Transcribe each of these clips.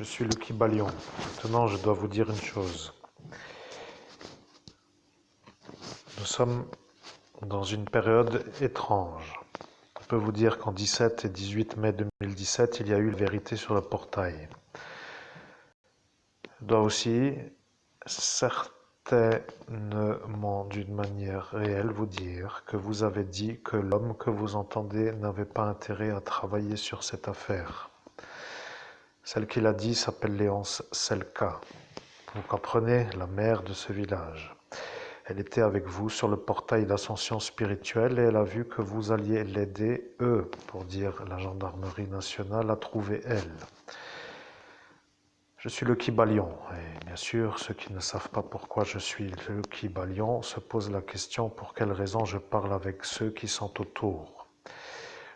Je suis le Kybalion. Maintenant, je dois vous dire une chose. Nous sommes dans une période étrange. Je peux vous dire qu'en 17 et 18 mai 2017, il y a eu la vérité sur le portail. Je dois aussi certainement, d'une manière réelle, vous dire que vous avez dit que l'homme que vous entendez n'avait pas intérêt à travailler sur cette affaire. Celle qui l'a dit s'appelle Léonce Selka. Vous comprenez, la mère de ce village. Elle était avec vous sur le portail d'ascension spirituelle et elle a vu que vous alliez l'aider, eux, pour dire la gendarmerie nationale, à trouver elle. Je suis le Kybalion, et bien sûr, ceux qui ne savent pas pourquoi je suis le Kybalion se posent la question pour quelle raison je parle avec ceux qui sont autour.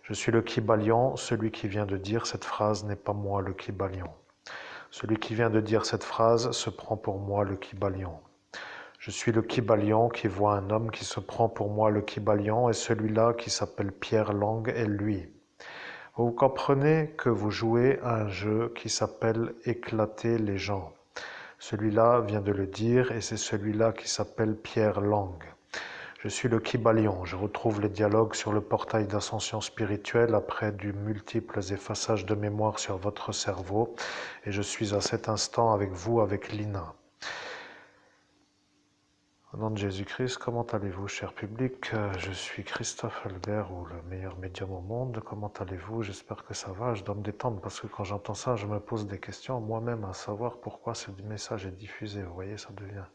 Je suis le Kybalion, celui qui vient de dire cette phrase n'est pas moi le Kybalion. Celui qui vient de dire cette phrase se prend pour moi le Kybalion. Je suis le Kybalion qui voit un homme qui se prend pour moi le Kybalion et celui-là qui s'appelle Pierre Lang est lui. Vous comprenez que vous jouez à un jeu qui s'appelle éclater les gens. Celui-là vient de le dire et c'est celui-là qui s'appelle Pierre Lang. Je suis le Kybalion, je retrouve les dialogues sur le portail d'ascension spirituelle après du multiples effaçages de mémoire sur votre cerveau et je suis à cet instant avec vous, avec Lina. Au nom de Jésus-Christ, comment allez-vous, cher public? Je suis Christophe Albert, ou le meilleur médium au monde. Comment allez-vous? J'espère que ça va. Je dois me détendre parce que quand j'entends ça, je me pose des questions moi-même à savoir pourquoi ce message est diffusé. Vous voyez, ça devient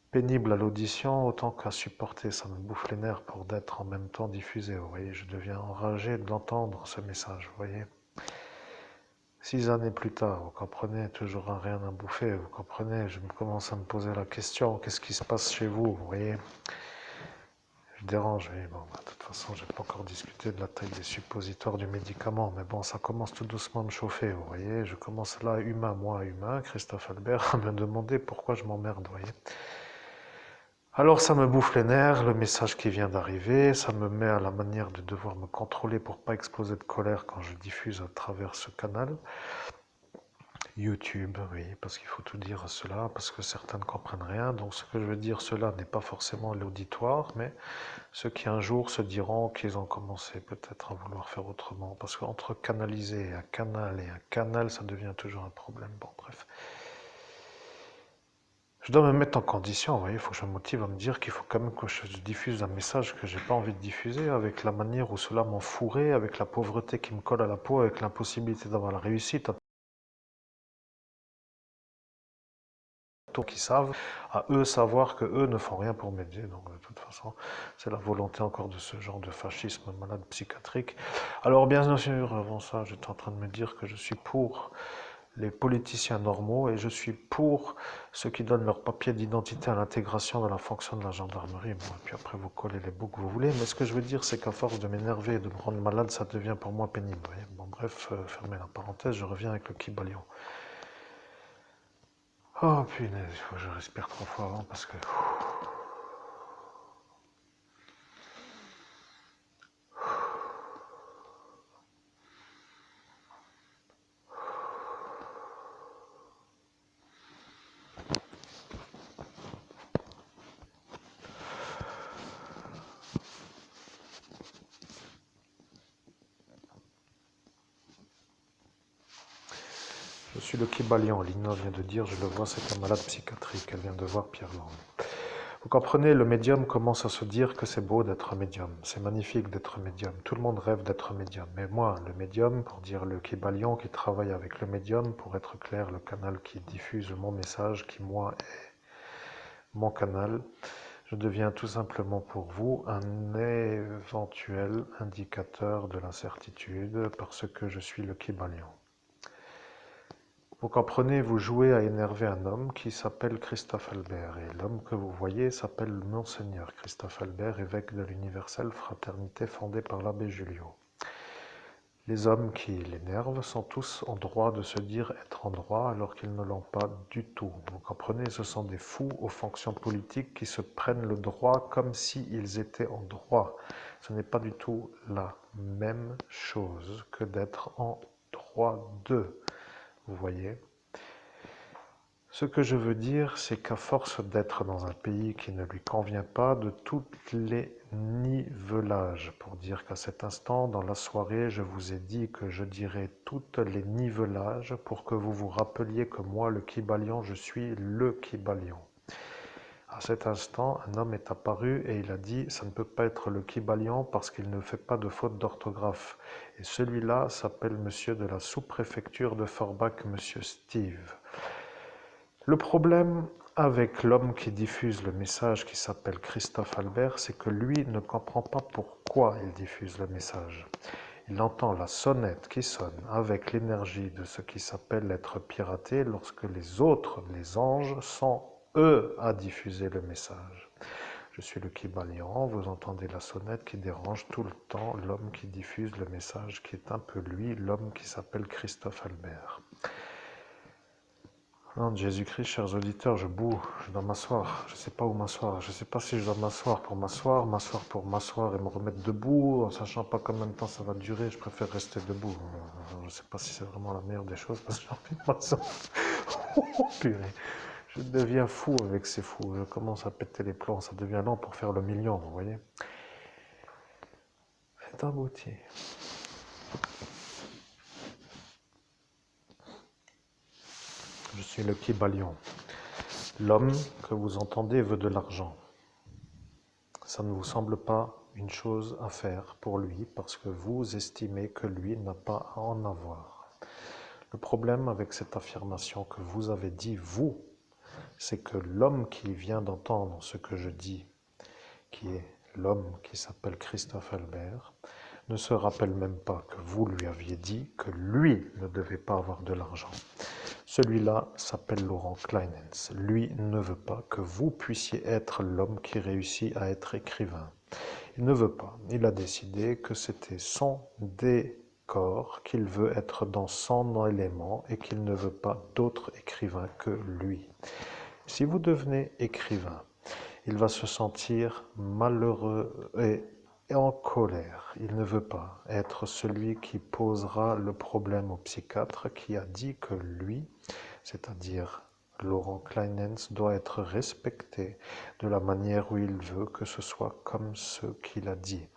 pénible à l'audition autant qu'à supporter. Ça me bouffe les nerfs pour d'être en même temps diffusé. Vous voyez, je deviens enragé d'entendre ce message. Vous voyez. 6 années plus tard, vous comprenez, toujours un rien à bouffer, vous comprenez, je commence à me poser la question, qu'est-ce qui se passe chez vous, vous voyez? Je dérange, oui, bon, de toute façon, je n'ai pas encore discuté de la taille des suppositoires du médicament, mais bon, ça commence tout doucement à me chauffer, vous voyez, je commence là, humain, Christophe Albert, à me demander pourquoi je m'emmerde, vous voyez. Alors ça me bouffe les nerfs, le message qui vient d'arriver, ça me met à la manière de devoir me contrôler pour pas exploser de colère quand je diffuse à travers ce canal. YouTube, oui, parce qu'il faut tout dire à cela, parce que certains ne comprennent rien. Donc ce que je veux dire, cela n'est pas forcément l'auditoire, mais ceux qui un jour se diront qu'ils ont commencé peut-être à vouloir faire autrement. Parce qu'entre canaliser un canal, ça devient toujours un problème. Bon, bref. Je dois me mettre en condition, vous voyez, il faut que je me motive à me dire qu'il faut quand même que je diffuse un message que j'ai pas envie de diffuser, avec la manière où cela m'en fourrait, avec la pauvreté qui me colle à la peau, avec l'impossibilité d'avoir la réussite, qui savent, à eux savoir que eux ne font rien pour m'aider. Donc de toute façon, c'est la volonté encore de ce genre de fascisme malade psychiatrique. Alors bien sûr, avant ça, j'étais en train de me dire que je suis pour les politiciens normaux et je suis pour ceux qui donnent leur papier d'identité à l'intégration dans la fonction de la gendarmerie. Bon, et puis après, vous collez les bouts que vous voulez. Mais ce que je veux dire, c'est qu'à force de m'énerver et de me rendre malade, ça devient pour moi pénible. Vous voyez. Bon, bref, fermez la parenthèse, je reviens avec le Kybalion. Oh punaise, il faut que je respire 3 fois avant parce que... Je suis le Kybalion, Lina vient de dire, je le vois, c'est un malade psychiatrique, elle vient de voir Pierre Lang. Vous comprenez, le médium commence à se dire que c'est beau d'être médium, c'est magnifique d'être médium, tout le monde rêve d'être médium. Mais moi, le médium, pour dire le Kybalion qui travaille avec le médium, pour être clair, le canal qui diffuse mon message, qui moi est mon canal, je deviens tout simplement pour vous un éventuel indicateur de l'incertitude parce que je suis le Kybalion. Vous comprenez, vous jouez à énerver un homme qui s'appelle Christophe Albert. Et l'homme que vous voyez s'appelle Monseigneur Christophe Albert, évêque de l'universelle fraternité fondée par l'abbé Julio. Les hommes qui l'énervent sont tous en droit de se dire être en droit alors qu'ils ne l'ont pas du tout. Vous comprenez, ce sont des fous aux fonctions politiques qui se prennent le droit comme s'ils étaient en droit. Ce n'est pas du tout la même chose que d'être en droit d'eux. Vous voyez? Ce que je veux dire, c'est qu'à force d'être dans un pays qui ne lui convient pas, de tous les nivelages, pour dire qu'à cet instant, dans la soirée, je vous ai dit que je dirais toutes les nivelages pour que vous vous rappeliez que moi, le Kybalion, je suis le Kybalion. À cet instant, un homme est apparu et il a dit « ça ne peut pas être le Kybalion parce qu'il ne fait pas de faute d'orthographe ». Et celui-là s'appelle monsieur de la sous-préfecture de Forbach, monsieur Steve. Le problème avec l'homme qui diffuse le message qui s'appelle Christophe Albert, c'est que lui ne comprend pas pourquoi il diffuse le message. Il entend la sonnette qui sonne avec l'énergie de ce qui s'appelle être piraté lorsque les autres, les anges, sont eux à diffuser le message. Je suis le Kybalion, vous entendez la sonnette qui dérange tout le temps l'homme qui diffuse le message qui est un peu lui, l'homme qui s'appelle Christophe Albert. Nom de Jésus-Christ, chers auditeurs, je boue, je dois m'asseoir. Je ne sais pas où m'asseoir. Je ne sais pas si je dois m'asseoir pour m'asseoir et me remettre debout, en sachant pas combien de temps ça va durer. Je préfère rester debout. Je ne sais pas si c'est vraiment la meilleure des choses parce que j'ai envie de m'asseoir. Oh, purée. Je deviens fou avec ces fous. Je commence à péter les plombs. Ça devient lent pour faire le million, vous voyez. C'est abouti. Je suis le Kybalion. L'homme que vous entendez veut de l'argent. Ça ne vous semble pas une chose à faire pour lui parce que vous estimez que lui n'a pas à en avoir. Le problème avec cette affirmation que vous avez dit, vous, c'est que l'homme qui vient d'entendre ce que je dis, qui est l'homme qui s'appelle Christophe Albert, ne se rappelle même pas que vous lui aviez dit que lui ne devait pas avoir de l'argent. Celui-là s'appelle Laurent Kleinens. Lui ne veut pas que vous puissiez être l'homme qui réussit à être écrivain. Il ne veut pas. Il a décidé que c'était son décor, qu'il veut être dans son élément et qu'il ne veut pas d'autre écrivain que lui. Si vous devenez écrivain, il va se sentir malheureux et en colère. Il ne veut pas être celui qui posera le problème au psychiatre qui a dit que lui, c'est-à-dire Laurent Kleinens, doit être respecté de la manière où il veut que ce soit comme ce qu'il a dit.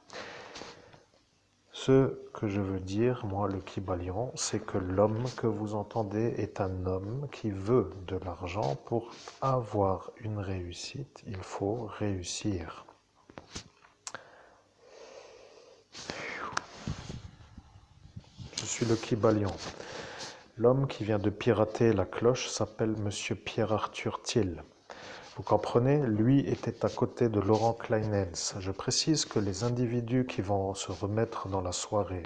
Ce que je veux dire, moi, le Kybalion, c'est que l'homme que vous entendez est un homme qui veut de l'argent. Pour avoir une réussite, il faut réussir. Je suis le Kybalion. L'homme qui vient de pirater la cloche s'appelle Monsieur Pierre-Arthur Thiel. Vous comprenez, lui était à côté de Laurent Kleinens. Je précise que les individus qui vont se remettre dans la soirée,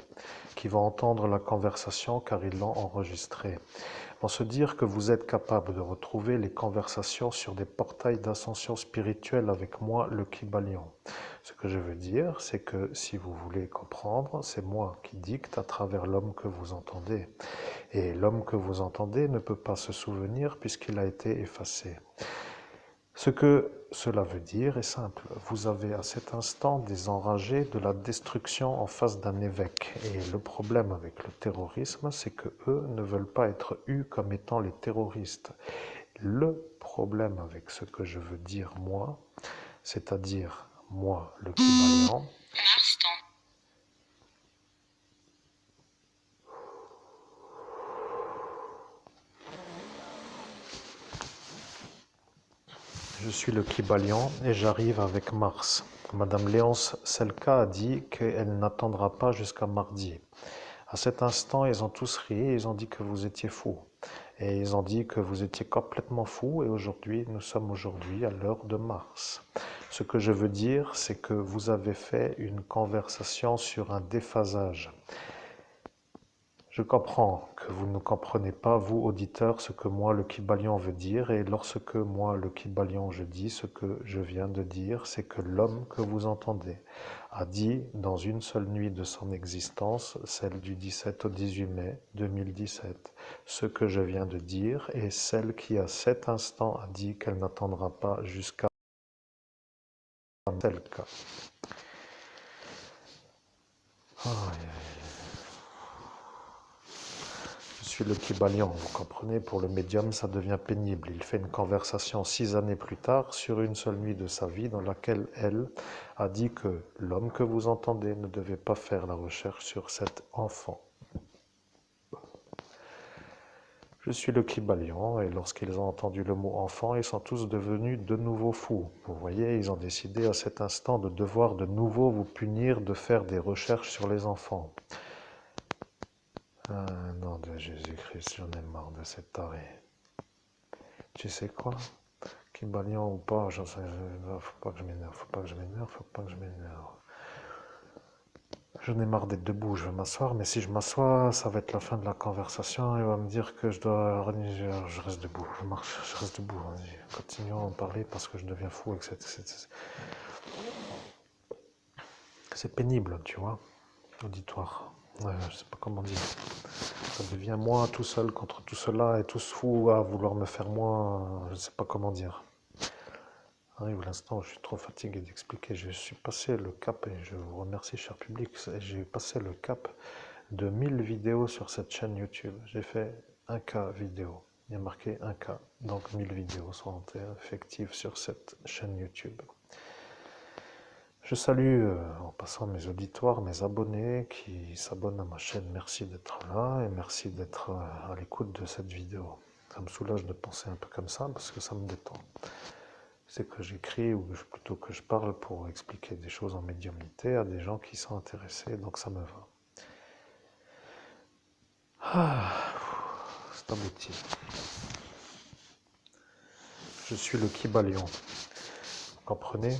qui vont entendre la conversation car ils l'ont enregistrée, vont se dire que vous êtes capable de retrouver les conversations sur des portails d'ascension spirituelle avec moi, le Kybalion. Ce que je veux dire, c'est que si vous voulez comprendre, c'est moi qui dicte à travers l'homme que vous entendez. Et l'homme que vous entendez ne peut pas se souvenir puisqu'il a été effacé. Ce que cela veut dire est simple. Vous avez à cet instant des enragés de la destruction en face d'un évêque. Et le problème avec le terrorisme, c'est que eux ne veulent pas être eus comme étant les terroristes. Le problème avec ce que je veux dire moi, c'est-à-dire moi, le Kybalion, je suis le Kybalion et j'arrive avec Mars. Madame Léonce Selka a dit qu'elle n'attendra pas jusqu'à mardi. À cet instant, ils ont tous ri et ils ont dit que vous étiez fou. Et ils ont dit que vous étiez complètement fou et aujourd'hui, nous sommes aujourd'hui à l'heure de Mars. Ce que je veux dire, c'est que vous avez fait une conversation sur un déphasage. Je comprends que vous ne comprenez pas, vous auditeurs, ce que moi, le Kybalion, veut dire. Et lorsque moi, le Kybalion, je dis ce que je viens de dire, c'est que l'homme que vous entendez a dit dans une seule nuit de son existence, celle du 17 au 18 mai 2017, ce que je viens de dire, et celle qui à cet instant a dit qu'elle n'attendra pas jusqu'à tel cas. Oh, suis le Kybalion, vous comprenez, pour le médium, ça devient pénible. Il fait une conversation 6 années plus tard sur une seule nuit de sa vie dans laquelle elle a dit que l'homme que vous entendez ne devait pas faire la recherche sur cet enfant. Je suis le Kybalion et lorsqu'ils ont entendu le mot enfant, ils sont tous devenus de nouveau fous. Vous voyez, ils ont décidé à cet instant de devoir de nouveau vous punir de faire des recherches sur les enfants. Ah, nom de Jésus-Christ, j'en ai marre de cette taré. Tu sais quoi? Kybalion ou pas, j'en sais, faut pas que je m'énerve, faut pas que je m'énerve, faut pas que je m'énerve. J'en ai marre d'être debout, je vais m'asseoir, mais si je m'assois, ça va être la fin de la conversation, il va me dire que je dois... Je reste debout, je marche, je reste debout. Vas-y, continuons à en parler parce que je deviens fou avec c'est pénible, tu vois, auditoire. Je sais pas comment dire. Ça devient moi tout seul contre tout cela et tous fous à vouloir me faire moi, je sais pas comment dire. Arrive l'instant où je suis trop fatigué d'expliquer. Je suis passé le cap, et je vous remercie, cher public, j'ai passé le cap de 1000 vidéos sur cette chaîne YouTube. J'ai fait 1K vidéo. Il y a marqué 1K, donc 1000 vidéos sont effectives sur cette chaîne YouTube. Je salue en passant mes auditoires, mes abonnés qui s'abonnent à ma chaîne. Merci d'être là et merci d'être à l'écoute de cette vidéo. Ça me soulage de penser un peu comme ça parce que ça me détend. C'est que j'écris ou plutôt que je parle pour expliquer des choses en médiumnité à des gens qui sont intéressés, donc ça me va. Ah, c'est abouti. Je suis le Kybalion. Vous comprenez?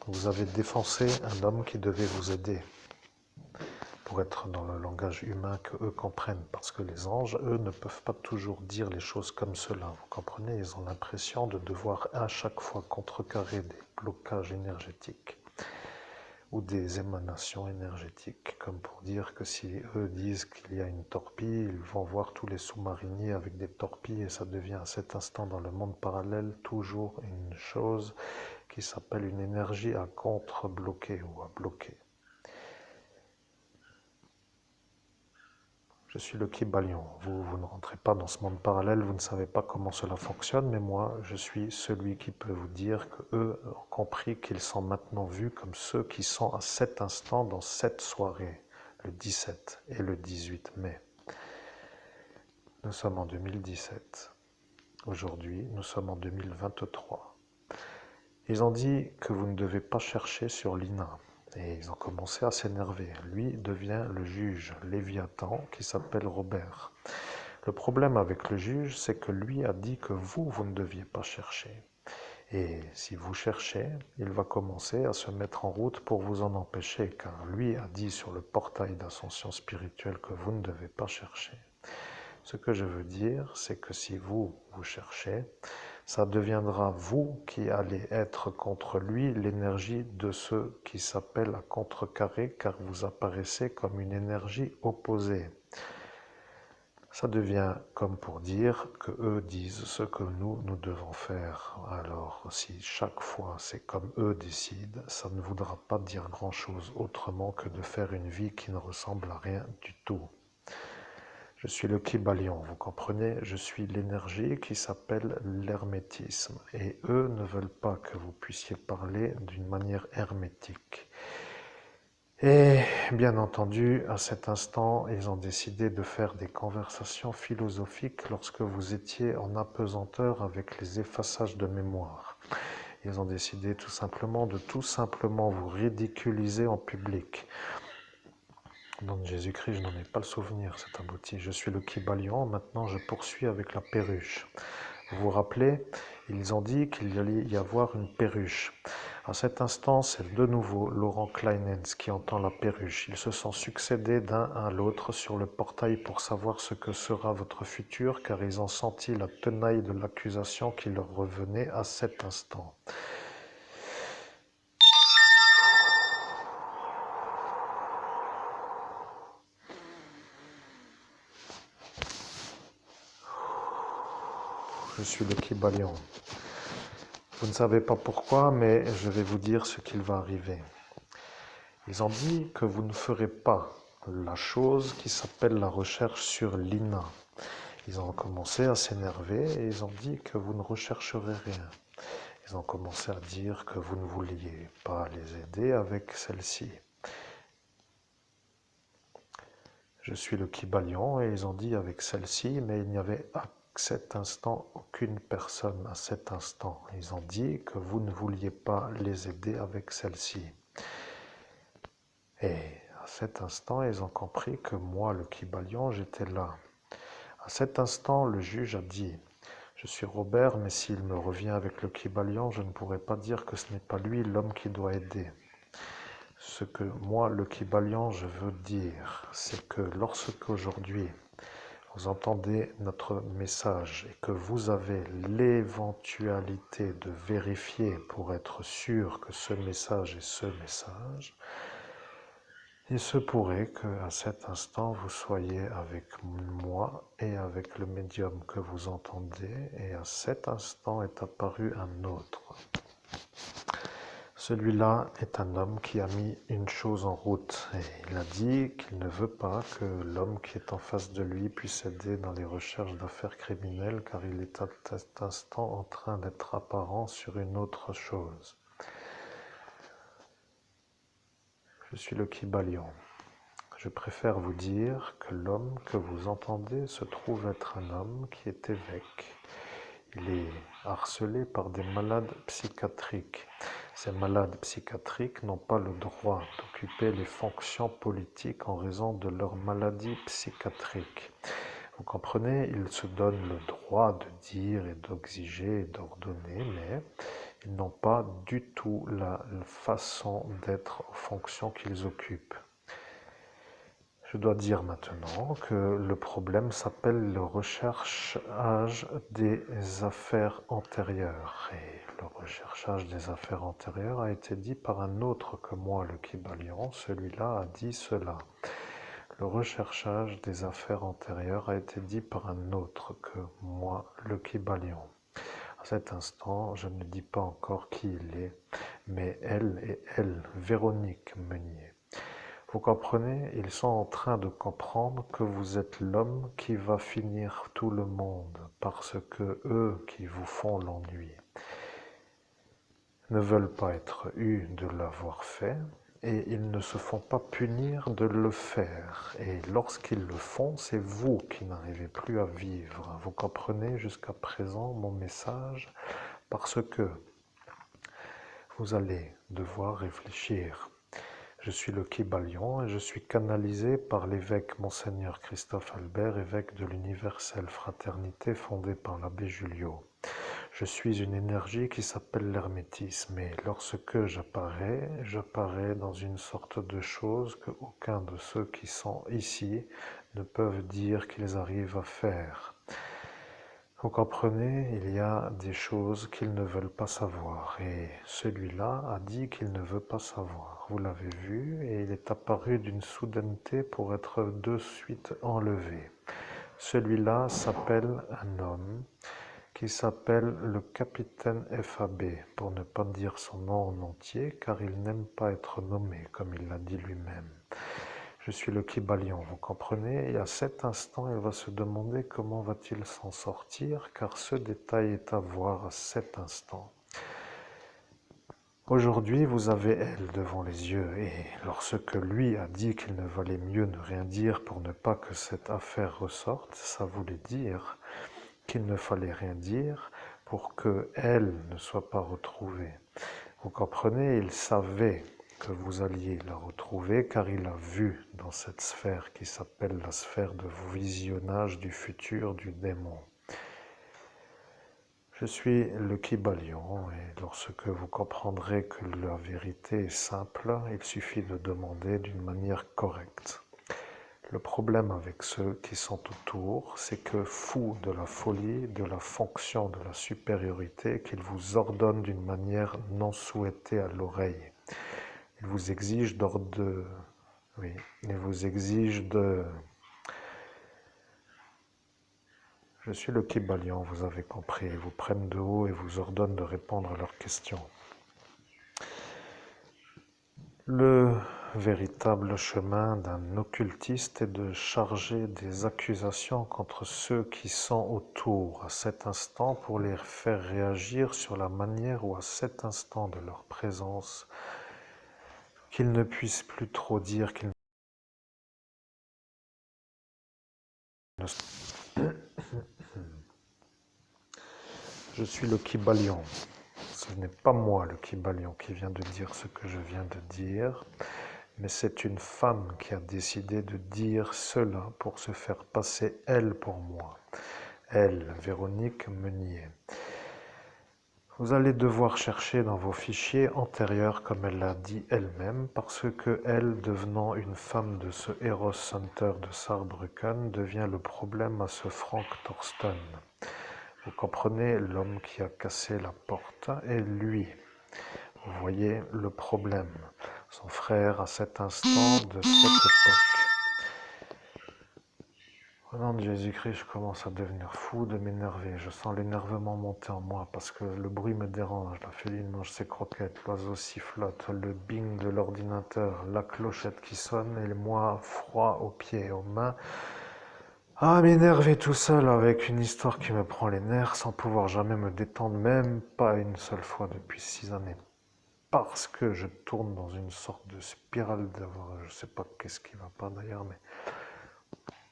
Vous avez défoncé un homme qui devait vous aider pour être dans le langage humain que eux comprennent. Parce que les anges, eux, ne peuvent pas toujours dire les choses comme cela. Vous comprenez? Ils ont l'impression de devoir à chaque fois contrecarrer des blocages énergétiques ou des émanations énergétiques, comme pour dire que si eux disent qu'il y a une torpille, ils vont voir tous les sous-mariniers avec des torpilles et ça devient à cet instant dans le monde parallèle toujours une chose qui s'appelle une énergie à contre-bloquer ou à bloquer. Je suis le Kybalion. Vous ne rentrez pas dans ce monde parallèle, vous ne savez pas comment cela fonctionne, mais moi, je suis celui qui peut vous dire qu'eux ont compris qu'ils sont maintenant vus comme ceux qui sont à cet instant dans cette soirée, le 17 et le 18 mai. Nous sommes en 2017. Aujourd'hui, nous sommes en 2023. Ils ont dit que vous ne devez pas chercher sur l'INA. Et ils ont commencé à s'énerver. Lui devient le juge Léviathan qui s'appelle Robert. Le problème avec le juge, c'est que lui a dit que vous ne deviez pas chercher. Et si vous cherchez, il va commencer à se mettre en route pour vous en empêcher, car lui a dit sur le portail d'ascension spirituelle que vous ne devez pas chercher. Ce que je veux dire, c'est que si vous cherchez, ça deviendra vous qui allez être contre lui l'énergie de ceux qui s'appellent à contrecarrer, car vous apparaissez comme une énergie opposée. Ça devient comme pour dire que eux disent ce que nous devons faire. Alors si chaque fois c'est comme eux décident, ça ne voudra pas dire grand-chose autrement que de faire une vie qui ne ressemble à rien du tout. Je suis le Kybalion, vous comprenez? Je suis l'énergie qui s'appelle l'hermétisme. Et eux ne veulent pas que vous puissiez parler d'une manière hermétique. Et bien entendu, à cet instant, ils ont décidé de faire des conversations philosophiques lorsque vous étiez en apesanteur avec les effaçages de mémoire. Ils ont décidé tout simplement de vous ridiculiser en public. Nom de Jésus-Christ, je n'en ai pas le souvenir, c'est abouti. Je suis le Kybalion, maintenant je poursuis avec la perruche. Vous vous rappelez, ils ont dit qu'il allait y avoir une perruche. À cet instant, c'est de nouveau Laurent Kleinens qui entend la perruche. Ils se sont succédés d'un à l'autre sur le portail pour savoir ce que sera votre futur, car ils ont senti la tenaille de l'accusation qui leur revenait à cet instant. Je suis le Kybalion. Vous ne savez pas pourquoi, mais je vais vous dire ce qu'il va arriver. Ils ont dit que vous ne ferez pas la chose qui s'appelle la recherche sur l'INA. Ils ont commencé à s'énerver et ils ont dit que vous ne rechercherez rien. Ils ont commencé à dire que vous ne vouliez pas les aider avec celle-ci. Je suis le Kybalion et ils ont dit avec celle-ci, mais il n'y avait à cet instant aucune personne à cet instant. Ils ont dit que vous ne vouliez pas les aider avec celle-ci. Et à cet instant, ils ont compris que moi, le Kybalion, j'étais là. À cet instant, le juge a dit, je suis Robert, mais s'il me revient avec le Kybalion, je ne pourrai pas dire que ce n'est pas lui l'homme qui doit aider. Ce que moi, le Kybalion, je veux dire, c'est que lorsque aujourd'hui, vous entendez notre message et que vous avez l'éventualité de vérifier pour être sûr que ce message est ce message, il se pourrait qu'à cet instant, vous soyez avec moi et avec le médium que vous entendez, et à cet instant est apparu un autre. Celui-là est un homme qui a mis une chose en route, et il a dit qu'il ne veut pas que l'homme qui est en face de lui puisse aider dans les recherches d'affaires criminelles, car il est à cet instant en train d'être apparent sur une autre chose. Je suis le Kybalion. Je préfère vous dire que l'homme que vous entendez se trouve être un homme qui est évêque. Il est harcelé par des malades psychiatriques. Ces malades psychiatriques n'ont pas le droit d'occuper les fonctions politiques en raison de leur maladie psychiatrique. Vous comprenez, ils se donnent le droit de dire et d'exiger et d'ordonner, mais ils n'ont pas du tout la façon d'être aux fonctions qu'ils occupent. Je dois dire maintenant que le problème s'appelle le recherchage des affaires antérieures. Et le recherchage des affaires antérieures a été dit par un autre que moi, le Kybalion. Celui-là a dit cela. Le recherchage des affaires antérieures a été dit par un autre que moi, le Kybalion. À cet instant, je ne dis pas encore qui il est, mais elle et elle, Véronique Meunier. Vous comprenez, ils sont en train de comprendre que vous êtes l'homme qui va finir tout le monde, parce que eux qui vous font l'ennui ne veulent pas être eus de l'avoir fait, et ils ne se font pas punir de le faire. Et lorsqu'ils le font, c'est vous qui n'arrivez plus à vivre. Vous comprenez jusqu'à présent mon message, parce que vous allez devoir réfléchir. Je suis le Kybalion et je suis canalisé par l'évêque Monseigneur Christophe Albert, évêque de l'Universelle Fraternité fondée par l'abbé Julio. Je suis une énergie qui s'appelle l'hermétisme et lorsque j'apparais dans une sorte de chose que aucun de ceux qui sont ici ne peuvent dire qu'ils arrivent à faire. Vous comprenez, il y a des choses qu'ils ne veulent pas savoir et celui-là a dit qu'il ne veut pas savoir. Vous l'avez vu et il est apparu d'une soudaineté pour être de suite enlevé. Celui-là s'appelle un homme qui s'appelle le capitaine FAB, pour ne pas dire son nom en entier, car il n'aime pas être nommé, comme il l'a dit lui-même. Je suis le Kybalion, vous comprenez? Et à cet instant, il va se demander comment va-t-il s'en sortir, car ce détail est à voir à cet instant. Aujourd'hui, vous avez elle devant les yeux, et lorsque lui a dit qu'il ne valait mieux ne rien dire pour ne pas que cette affaire ressorte, ça voulait dire qu'il ne fallait rien dire pour qu'elle ne soit pas retrouvée. Vous comprenez, il savait que vous alliez la retrouver car il a vu dans cette sphère qui s'appelle la sphère de visionnage du futur du démon. Je suis le Kybalion et lorsque vous comprendrez que la vérité est simple, il suffit de demander d'une manière correcte. Le problème avec ceux qui sont autour, c'est que fous de la folie, de la fonction de la supériorité, qu'ils vous ordonnent d'une manière non souhaitée à l'oreille. Ils vous exigent d'ordre oui, ils vous exigent de... Je suis le Kybalion, vous avez compris. Ils vous prennent de haut et vous ordonnent de répondre à leurs questions. Le véritable chemin d'un occultiste est de charger des accusations contre ceux qui sont autour à cet instant pour les faire réagir sur la manière ou à cet instant de leur présence, qu'ils ne puissent plus trop dire qu'ils ne sont. Je suis le Kybalion. Ce n'est pas moi le Kybalion qui vient de dire ce que je viens de dire, mais c'est une femme qui a décidé de dire cela pour se faire passer elle pour moi. Elle, Véronique Meunier. Vous allez devoir chercher dans vos fichiers antérieurs, comme elle l'a dit elle-même, parce que elle, devenant une femme de ce Eros Center de Saarbrücken, devient le problème à ce Frank Thorsten. Vous comprenez, l'homme qui a cassé la porte est lui. Vous voyez le problème, son frère à cet instant de cette époque. Au nom de Jésus-Christ, je commence à devenir fou, de m'énerver. Je sens l'énervement monter en moi parce que le bruit me dérange. La féline mange ses croquettes, l'oiseau sifflote, le bing de l'ordinateur, la clochette qui sonne et moi froid aux pieds et aux mains. Ah, m'énerver tout seul avec une histoire qui me prend les nerfs sans pouvoir jamais me détendre, même pas une seule fois depuis 6 années. Parce que je tourne dans une sorte de spirale d'avoir, je sais pas qu'est-ce qui va pas d'ailleurs, mais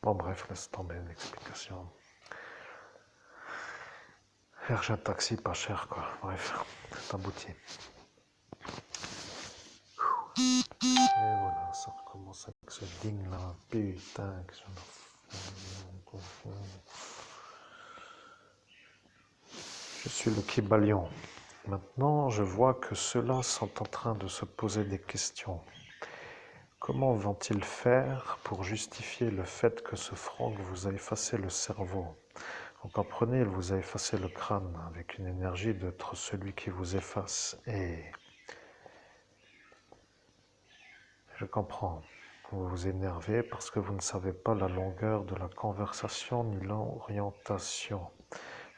bon bref, laisse tomber l'explication. Cherche un taxi pas cher quoi, bref, c'est abouti. Et voilà, ça recommence avec ce ding là, putain, que je me fous. Je suis le Kybalion. Maintenant, je vois que ceux-là sont en train de se poser des questions. Comment vont-ils faire pour justifier le fait que ce Franck vous a effacé le cerveau? Vous comprenez, il vous a effacé le crâne avec une énergie d'être celui qui vous efface. Et je comprends, vous vous énervez parce que vous ne savez pas la longueur de la conversation ni l'orientation.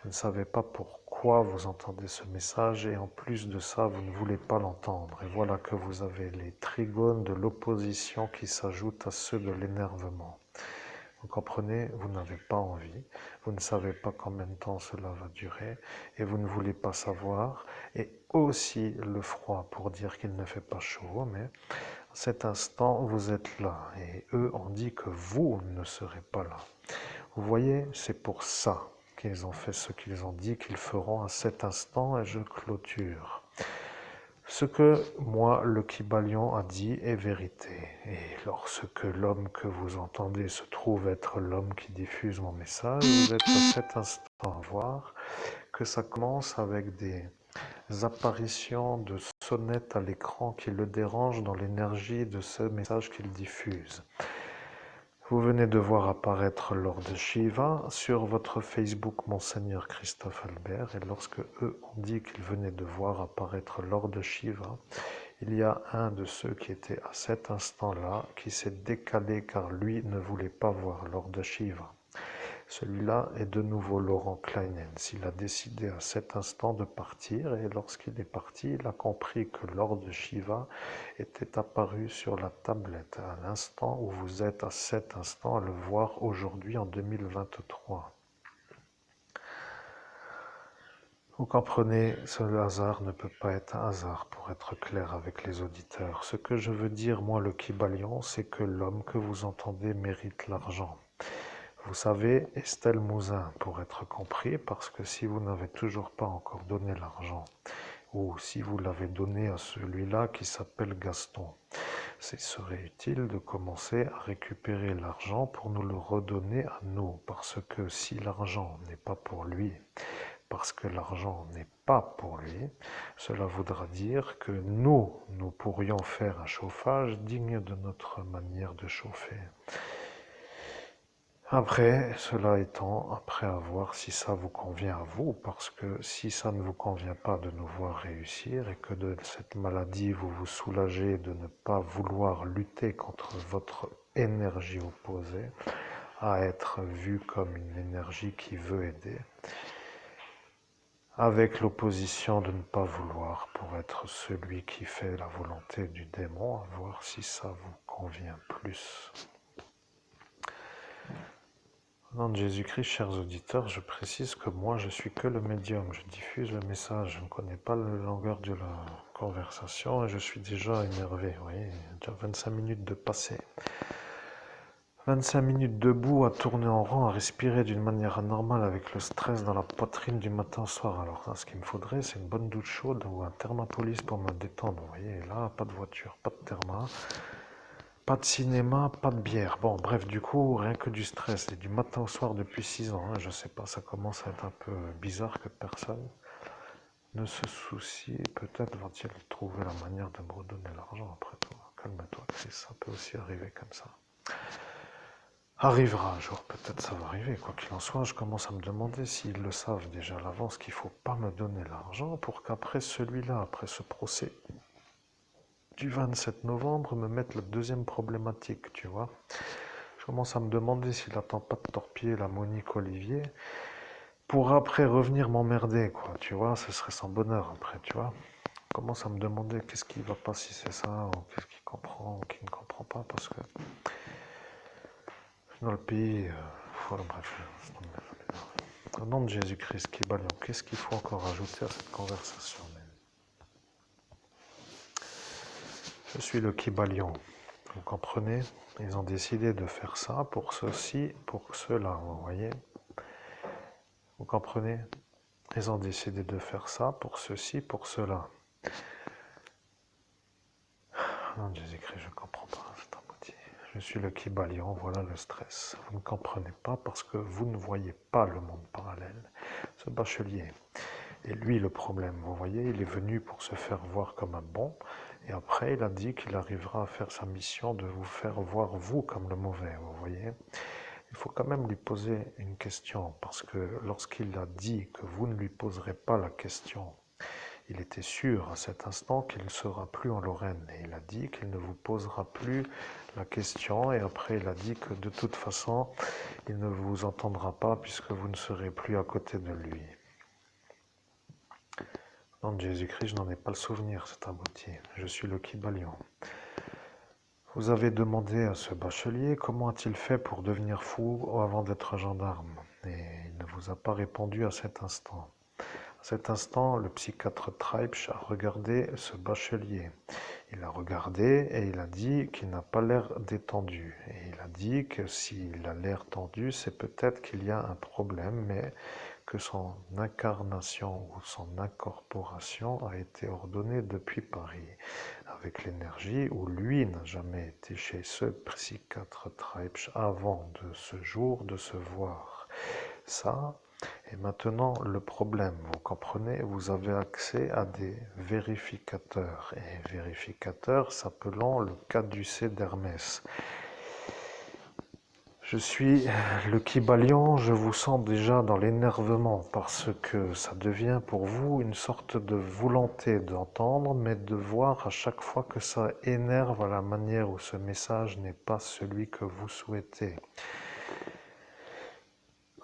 Vous ne savez pas pourquoi vous entendez ce message et en plus de ça, vous ne voulez pas l'entendre. Et voilà que vous avez les trigones de l'opposition qui s'ajoutent à ceux de l'énervement. Vous comprenez, vous n'avez pas envie, vous ne savez pas combien de temps cela va durer et vous ne voulez pas savoir. Et aussi le froid pour dire qu'il ne fait pas chaud, mais à cet instant, vous êtes là et eux ont dit que vous ne serez pas là. Vous voyez, c'est pour ça qu'ils ont fait ce qu'ils ont dit qu'ils feront à cet instant et je clôture. Ce que moi, le Kybalion, a dit est vérité. Et lorsque l'homme que vous entendez se trouve être l'homme qui diffuse mon message, vous êtes à cet instant à voir que ça commence avec des apparitions de sonnettes à l'écran qui le dérangent dans l'énergie de ce message qu'il diffuse. Vous venez de voir apparaître Lord Shiva sur votre Facebook Monseigneur Christophe Albert et lorsque eux ont dit qu'ils venaient de voir apparaître Lord Shiva, il y a un de ceux qui étaient à cet instant-là qui s'est décalé car lui ne voulait pas voir Lord Shiva. Celui-là est de nouveau Laurent Kleinens. Il a décidé à cet instant de partir et lorsqu'il est parti, il a compris que Lord Shiva était apparu sur la tablette à l'instant où vous êtes à cet instant à le voir aujourd'hui en 2023. Vous comprenez, ce hasard ne peut pas être un hasard pour être clair avec les auditeurs. Ce que je veux dire, moi, le Kybalion, c'est que l'homme que vous entendez mérite l'argent. Vous savez, Estelle Mouzin, pour être compris, parce que si vous n'avez toujours pas encore donné l'argent, ou si vous l'avez donné à celui-là qui s'appelle Gaston, ce serait utile de commencer à récupérer l'argent pour nous le redonner à nous, parce que si l'argent n'est pas pour lui, parce que l'argent n'est pas pour lui, cela voudra dire que nous pourrions faire un chauffage digne de notre manière de chauffer. Après, cela étant, après à voir si ça vous convient à vous, parce que si ça ne vous convient pas de nous voir réussir et que de cette maladie vous vous soulagez de ne pas vouloir lutter contre votre énergie opposée, à être vue comme une énergie qui veut aider, avec l'opposition de ne pas vouloir pour être celui qui fait la volonté du démon, à voir si ça vous convient plus. Au nom de Jésus-Christ, chers auditeurs, je précise que moi, je suis que le médium. Je diffuse le message. Je ne connais pas la longueur de la conversation et je suis déjà énervé. Vous voyez, il y a déjà 25 minutes de passé. 25 minutes debout, à tourner en rond, à respirer d'une manière anormale avec le stress dans la poitrine du matin au soir. Alors là, ce qu'il me faudrait, c'est une bonne douche chaude ou un thermapolis pour me détendre. Vous voyez, là, pas de voiture, pas de therma. Pas de cinéma, pas de bière. Bon, bref, du coup, rien que du stress. Et du matin au soir depuis 6 ans, hein, je sais pas, ça commence à être un peu bizarre que personne ne se soucie. Peut-être va-t-il trouver la manière de me redonner l'argent après tout. Calme-toi, Chris, ça peut aussi arriver comme ça. Arrivera un jour, peut-être ça va arriver. Quoi qu'il en soit, je commence à me demander s'ils le savent déjà à l'avance qu'il ne faut pas me donner l'argent pour qu'après celui-là, après ce procès du 27 novembre, me mettre la deuxième problématique, tu vois. Je commence à me demander s'il n'attend pas de torpiller la Monique Olivier pour après revenir m'emmerder, quoi, tu vois, ce serait son bonheur après, tu vois. Je commence à me demander qu'est-ce qui va pas si c'est ça, ou qu'est-ce qu'il comprend, ou qu'il ne comprend pas, parce que dans le pays, voilà, bref. Au nom de Jésus-Christ, Kibalion, qu'est-ce qu'il faut encore ajouter à cette conversation? Je suis le Kibalion. Vous comprenez? Ils ont décidé de faire ça pour ceci, pour cela, vous voyez? Vous comprenez? Ils ont décidé de faire ça pour ceci, pour cela. Non, Jésus-Christ, je ne comprends pas, c'est un outil. Je suis le Kibalion, voilà le stress. Vous ne comprenez pas parce que vous ne voyez pas le monde parallèle. Ce bachelier. Et lui, le problème, vous voyez, il est venu pour se faire voir comme un bon, et après, il a dit qu'il arrivera à faire sa mission de vous faire voir vous comme le mauvais, vous voyez. Il faut quand même lui poser une question, parce que lorsqu'il a dit que vous ne lui poserez pas la question, il était sûr à cet instant qu'il ne sera plus en Lorraine, et il a dit qu'il ne vous posera plus la question, et après il a dit que de toute façon, il ne vous entendra pas puisque vous ne serez plus à côté de lui. Nom de Jésus-Christ, je n'en ai pas le souvenir, c'est abouti. Je suis le Kibalion. Vous avez demandé à ce bachelier comment a-t-il fait pour devenir fou avant d'être gendarme, et il ne vous a pas répondu à cet instant. À cet instant, le psychiatre Treibsch a regardé ce bachelier. Il a regardé et il a dit qu'il n'a pas l'air détendu. Et il a dit que s'il a l'air tendu, c'est peut-être qu'il y a un problème, mais que son incarnation ou son incorporation a été ordonnée depuis Paris, avec l'énergie où lui n'a jamais été chez ce psychiatre Treibsch avant de ce jour de se voir. Ça, et maintenant le problème, vous comprenez, vous avez accès à des vérificateurs, et vérificateurs s'appelant le caducée d'Hermès. Je suis le Kibalion, je vous sens déjà dans l'énervement parce que ça devient pour vous une sorte de volonté d'entendre, mais de voir à chaque fois que ça énerve à la manière où ce message n'est pas celui que vous souhaitez.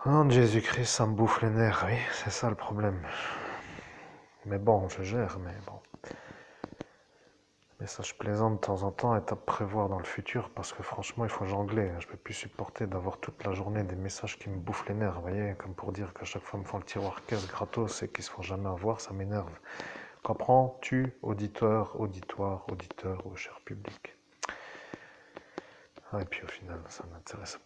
Au nom de Jésus-Christ, ça me bouffe les nerfs, oui, c'est ça le problème. Mais bon, je gère, mais bon. Message plaisant de temps en temps est à prévoir dans le futur parce que franchement il faut jongler. Je ne peux plus supporter d'avoir toute la journée des messages qui me bouffent les nerfs, vous voyez, comme pour dire qu'à chaque fois ils me font le tiroir caisse gratos et qu'ils se font jamais avoir, ça m'énerve. Comprends-tu, auditeur, auditoire, auditeur ou cher public? Et puis au final ça m'intéresse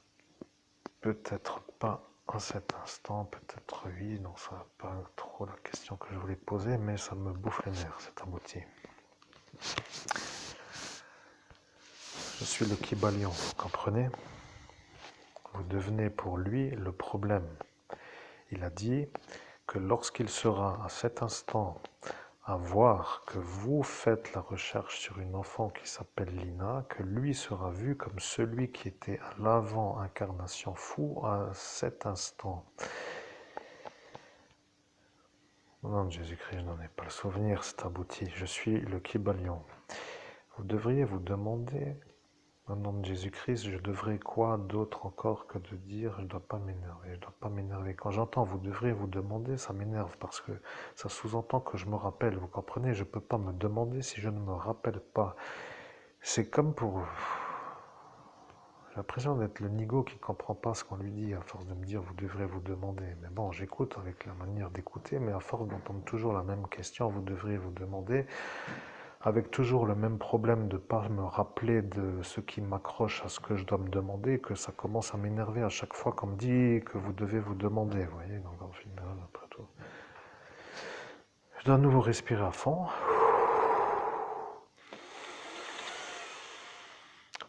peut-être pas à cet instant, peut-être oui, non ça n'est pas trop la question que je voulais poser, mais ça me bouffe les nerfs, c'est abouti. Je suis le Kibalion, vous comprenez? Vous devenez pour lui le problème. Il a dit que lorsqu'il sera à cet instant à voir que vous faites la recherche sur une enfant qui s'appelle Lina, que lui sera vu comme celui qui était à l'avant-incarnation fou à cet instant. Au nom de Jésus-Christ, je n'en ai pas le souvenir, c'est abouti. Je suis le Kibalion. Vous devriez vous demander Au nom de Jésus-Christ, je devrais quoi d'autre encore que de dire je ne dois pas m'énerver, je ne dois pas m'énerver. Quand j'entends vous devrez vous demander, ça m'énerve parce que ça sous-entend que je me rappelle. Vous comprenez, je ne peux pas me demander si je ne me rappelle pas. C'est comme pour... J'ai l'impression d'être le nigo qui ne comprend pas ce qu'on lui dit à force de me dire vous devrez vous demander. Mais bon, j'écoute avec la manière d'écouter, mais à force d'entendre toujours la même question, vous devrez vous demander, avec toujours le même problème de ne pas me rappeler de ce qui m'accroche à ce que je dois me demander, que ça commence à m'énerver à chaque fois qu'on me dit que vous devez vous demander. Vous voyez, donc en final, après tout. Je dois à nouveau respirer à fond.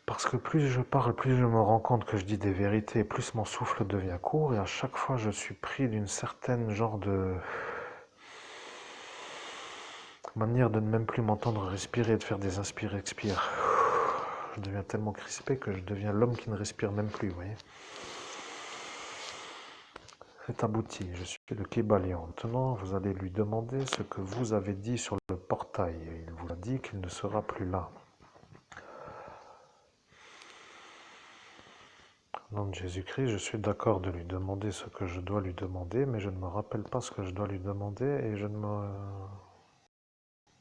Parce que plus je parle, plus je me rends compte que je dis des vérités, plus mon souffle devient court et à chaque fois je suis pris d'une certaine genre de manière de ne même plus m'entendre respirer et de faire des inspire-expire. Je deviens tellement crispé que je deviens l'homme qui ne respire même plus, vous voyez. C'est abouti, je suis le Kébalion. Maintenant, vous allez lui demander ce que vous avez dit sur le portail. Il vous a dit qu'il ne sera plus là. Au nom de Jésus-Christ, je suis d'accord de lui demander ce que je dois lui demander, mais je ne me rappelle pas ce que je dois lui demander et je ne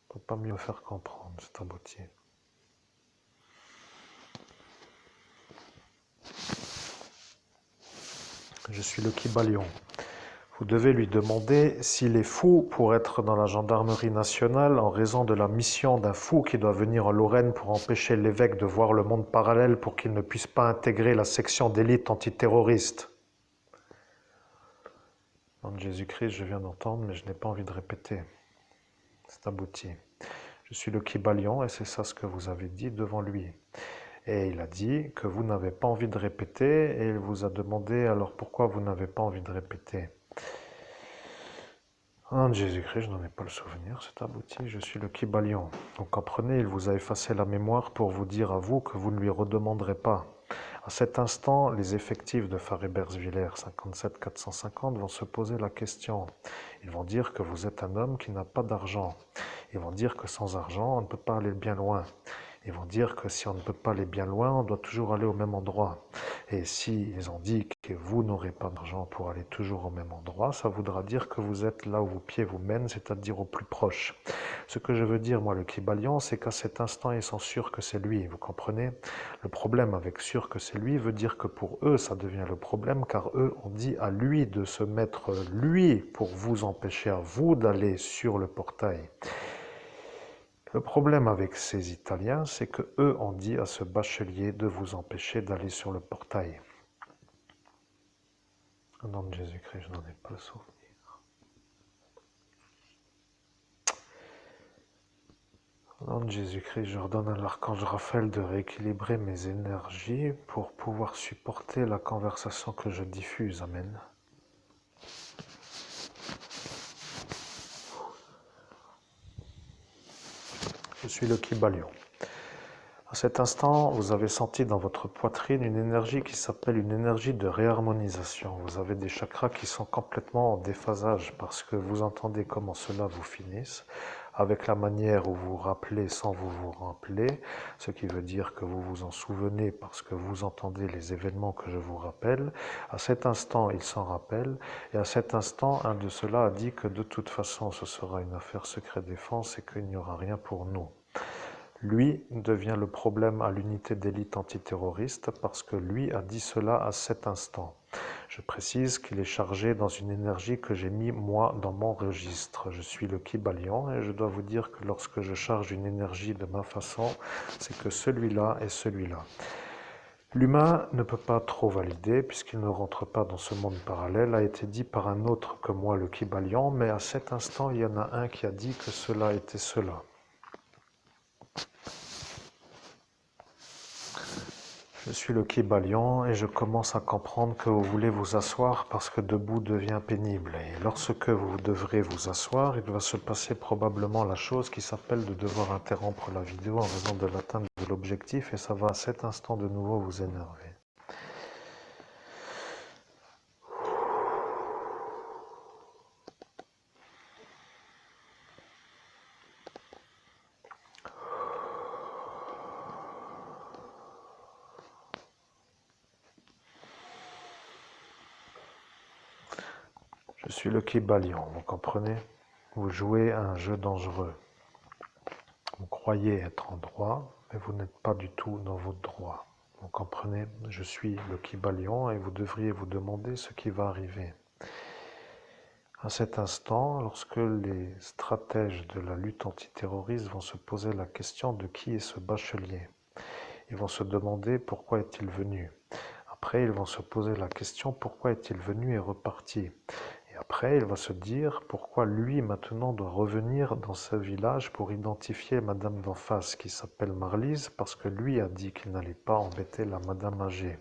peux pas mieux me faire comprendre. C'est abouti. Je suis le Kibalion. Vous devez lui demander s'il est fou pour être dans la gendarmerie nationale en raison de la mission d'un fou qui doit venir en Lorraine pour empêcher l'évêque de voir le monde parallèle pour qu'il ne puisse pas intégrer la section d'élite antiterroriste. Au nom de Jésus-Christ, je viens d'entendre, mais je n'ai pas envie de répéter. C'est abouti. Je suis le Kibalion et c'est ça ce que vous avez dit devant lui. Et il a dit que vous n'avez pas envie de répéter et il vous a demandé alors pourquoi vous n'avez pas envie de répéter. Au nom de Jésus-Christ, je n'en ai pas le souvenir, c'est abouti, je suis le Kibalion. Vous comprenez, il vous a effacé la mémoire pour vous dire à vous que vous ne lui redemanderez pas. À cet instant, les effectifs de Faré-Bersviller 57 450 vont se poser la question. Ils vont dire que vous êtes un homme qui n'a pas d'argent. Ils vont dire que sans argent, on ne peut pas aller bien loin. Ils vont dire que si on ne peut pas aller bien loin, on doit toujours aller au même endroit. Et s'ils ont dit que vous n'aurez pas d'argent pour aller toujours au même endroit, ça voudra dire que vous êtes là où vos pieds vous mènent, c'est-à-dire au plus proche. Ce que je veux dire, moi, le Kibalion, c'est qu'à cet instant, ils sont sûrs que c'est lui, vous comprenez? Le problème avec sûr que c'est lui veut dire que pour eux, ça devient le problème, car eux ont dit à lui de se mettre lui pour vous empêcher à vous d'aller sur le portail. Le problème avec ces Italiens, c'est que eux ont dit à ce bachelier de vous empêcher d'aller sur le portail. Au nom de Jésus-Christ, je n'en ai pas le souvenir. Au nom de Jésus-Christ, je ordonne à l'archange Raphaël de rééquilibrer mes énergies pour pouvoir supporter la conversation que je diffuse. Amen. Je suis le Kibalion. À cet instant, vous avez senti dans votre poitrine une énergie qui s'appelle une énergie de réharmonisation. Vous avez des chakras qui sont complètement en déphasage parce que vous entendez comment cela vous finisse, avec la manière où vous rappelez sans vous vous rappeler, ce qui veut dire que vous vous en souvenez parce que vous entendez les événements que je vous rappelle. À cet instant, il s'en rappelle, et à cet instant, un de ceux-là a dit que de toute façon, ce sera une affaire secret défense et qu'il n'y aura rien pour nous. Lui devient le problème à l'unité d'élite antiterroriste parce que lui a dit cela à cet instant. Je précise qu'il est chargé dans une énergie que j'ai mis moi dans mon registre. Je suis le Kibalion et je dois vous dire que lorsque je charge une énergie de ma façon, c'est que celui-là est celui-là. L'humain ne peut pas trop valider puisqu'il ne rentre pas dans ce monde parallèle, a été dit par un autre que moi, le Kibalion, mais à cet instant, il y en a un qui a dit que cela était cela. Je suis le Kibalion et je commence à comprendre que vous voulez vous asseoir parce que debout devient pénible. Et lorsque vous devrez vous asseoir, il va se passer probablement la chose qui s'appelle de devoir interrompre la vidéo en raison de l'atteinte de l'objectif et ça va à cet instant de nouveau vous énerver. Je suis le Kybalion, vous comprenez? Vous jouez à un jeu dangereux. Vous croyez être en droit, mais vous n'êtes pas du tout dans votre droit. Vous comprenez? Je suis le Kybalion et vous devriez vous demander ce qui va arriver. À cet instant, lorsque les stratèges de la lutte antiterroriste vont se poser la question de qui est ce bachelier, ils vont se demander pourquoi est-il venu. Après, ils vont se poser la question pourquoi est-il venu et reparti. Et après, il va se dire pourquoi lui maintenant doit revenir dans ce village pour identifier madame d'en face qui s'appelle Marlise parce que lui a dit qu'il n'allait pas embêter la madame âgée.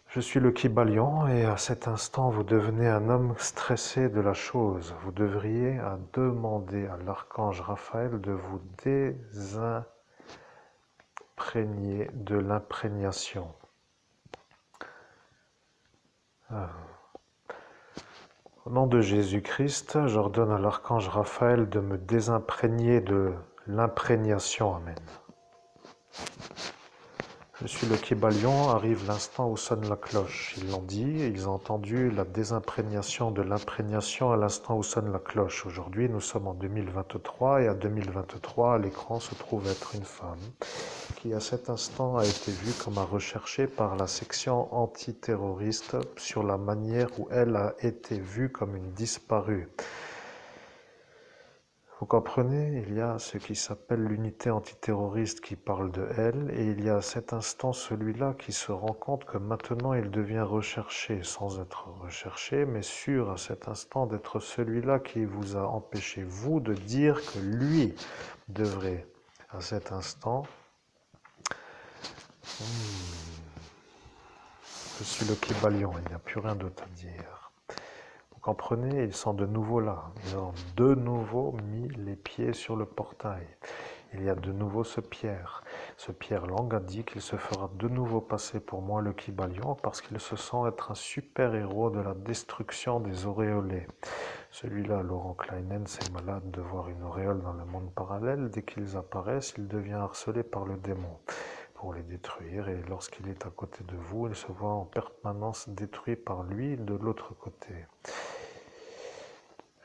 Je suis le Kybalion et à cet instant vous devenez un homme stressé de la chose. Vous devriez demander à l'archange Raphaël de vous désimprégner de l'imprégnation. Au nom de Jésus-Christ, j'ordonne à l'archange Raphaël de me désimprégner de l'imprégnation. Amen. Je suis le Kybalion, arrive l'instant où sonne la cloche. Ils l'ont dit, ils ont entendu la désimprégnation de l'imprégnation à l'instant où sonne la cloche. Aujourd'hui, nous sommes en 2023 et à 2023, à l'écran se trouve être une femme qui à cet instant a été vue comme à rechercher par la section antiterroriste sur la manière où elle a été vue comme une disparue. Vous comprenez, il y a ce qui s'appelle l'unité antiterroriste qui parle de elle, et il y a à cet instant celui-là qui se rend compte que maintenant il devient recherché, sans être recherché, mais sûr à cet instant d'être celui-là qui vous a empêché, vous, de dire que lui devrait, à cet instant, je suis le Kybalion, il n'y a plus rien d'autre à dire. Vous comprenez, ils sont de nouveau là. Ils ont de nouveau mis les pieds sur le portail. Il y a de nouveau ce Pierre. Ce Pierre Lang a dit qu'il se fera de nouveau passer pour moi le Kybalion parce qu'il se sent être un super-héros de la destruction des auréolés. Celui-là, Laurent Kleinen, c'est malade de voir une auréole dans le monde parallèle. Dès qu'ils apparaissent, il devient harcelé par le démon pour les détruire. Et lorsqu'il est à côté de vous, il se voit en permanence détruit par lui de l'autre côté.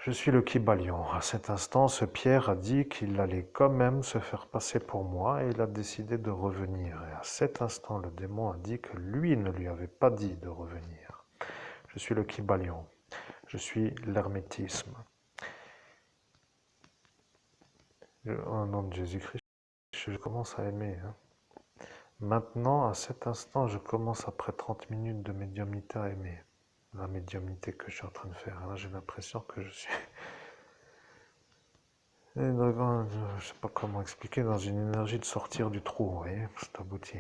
Je suis le Kybalion. À cet instant, ce Pierre a dit qu'il allait quand même se faire passer pour moi et il a décidé de revenir. Et à cet instant, le démon a dit que lui ne lui avait pas dit de revenir. Je suis le Kybalion. Je suis l'hermétisme. Au nom de Jésus-Christ, je commence à aimer. Maintenant, à cet instant, je commence après 30 minutes de médiumnité à aimer. La médiumnité que je suis en train de faire. Là, j'ai l'impression que je suis... je ne sais pas comment expliquer, dans une énergie de sortir du trou, vous voyez, c'est abouti.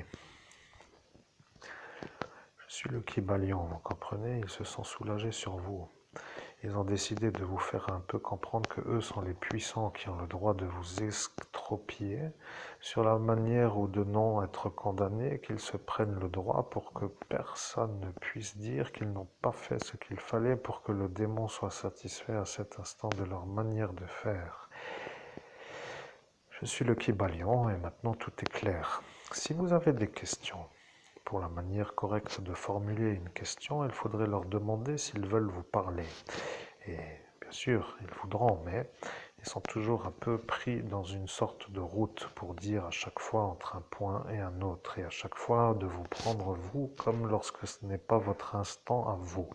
Je suis le Kybalion, vous comprenez, ils se sont soulagés sur vous. Ils ont décidé de vous faire un peu comprendre que eux sont les puissants qui ont le droit de vous estropier sur la manière ou de non être condamnés, qu'ils se prennent le droit pour que personne ne puisse dire qu'ils n'ont pas fait ce qu'il fallait pour que le démon soit satisfait à cet instant de leur manière de faire. Je suis le Kybalion et maintenant tout est clair. Si vous avez des questions, pour la manière correcte de formuler une question, il faudrait leur demander s'ils veulent vous parler. Et bien sûr, ils voudront, mais ils sont toujours un peu pris dans une sorte de route pour dire à chaque fois entre un point et un autre, et à chaque fois de vous prendre vous comme lorsque ce n'est pas votre instant à vous.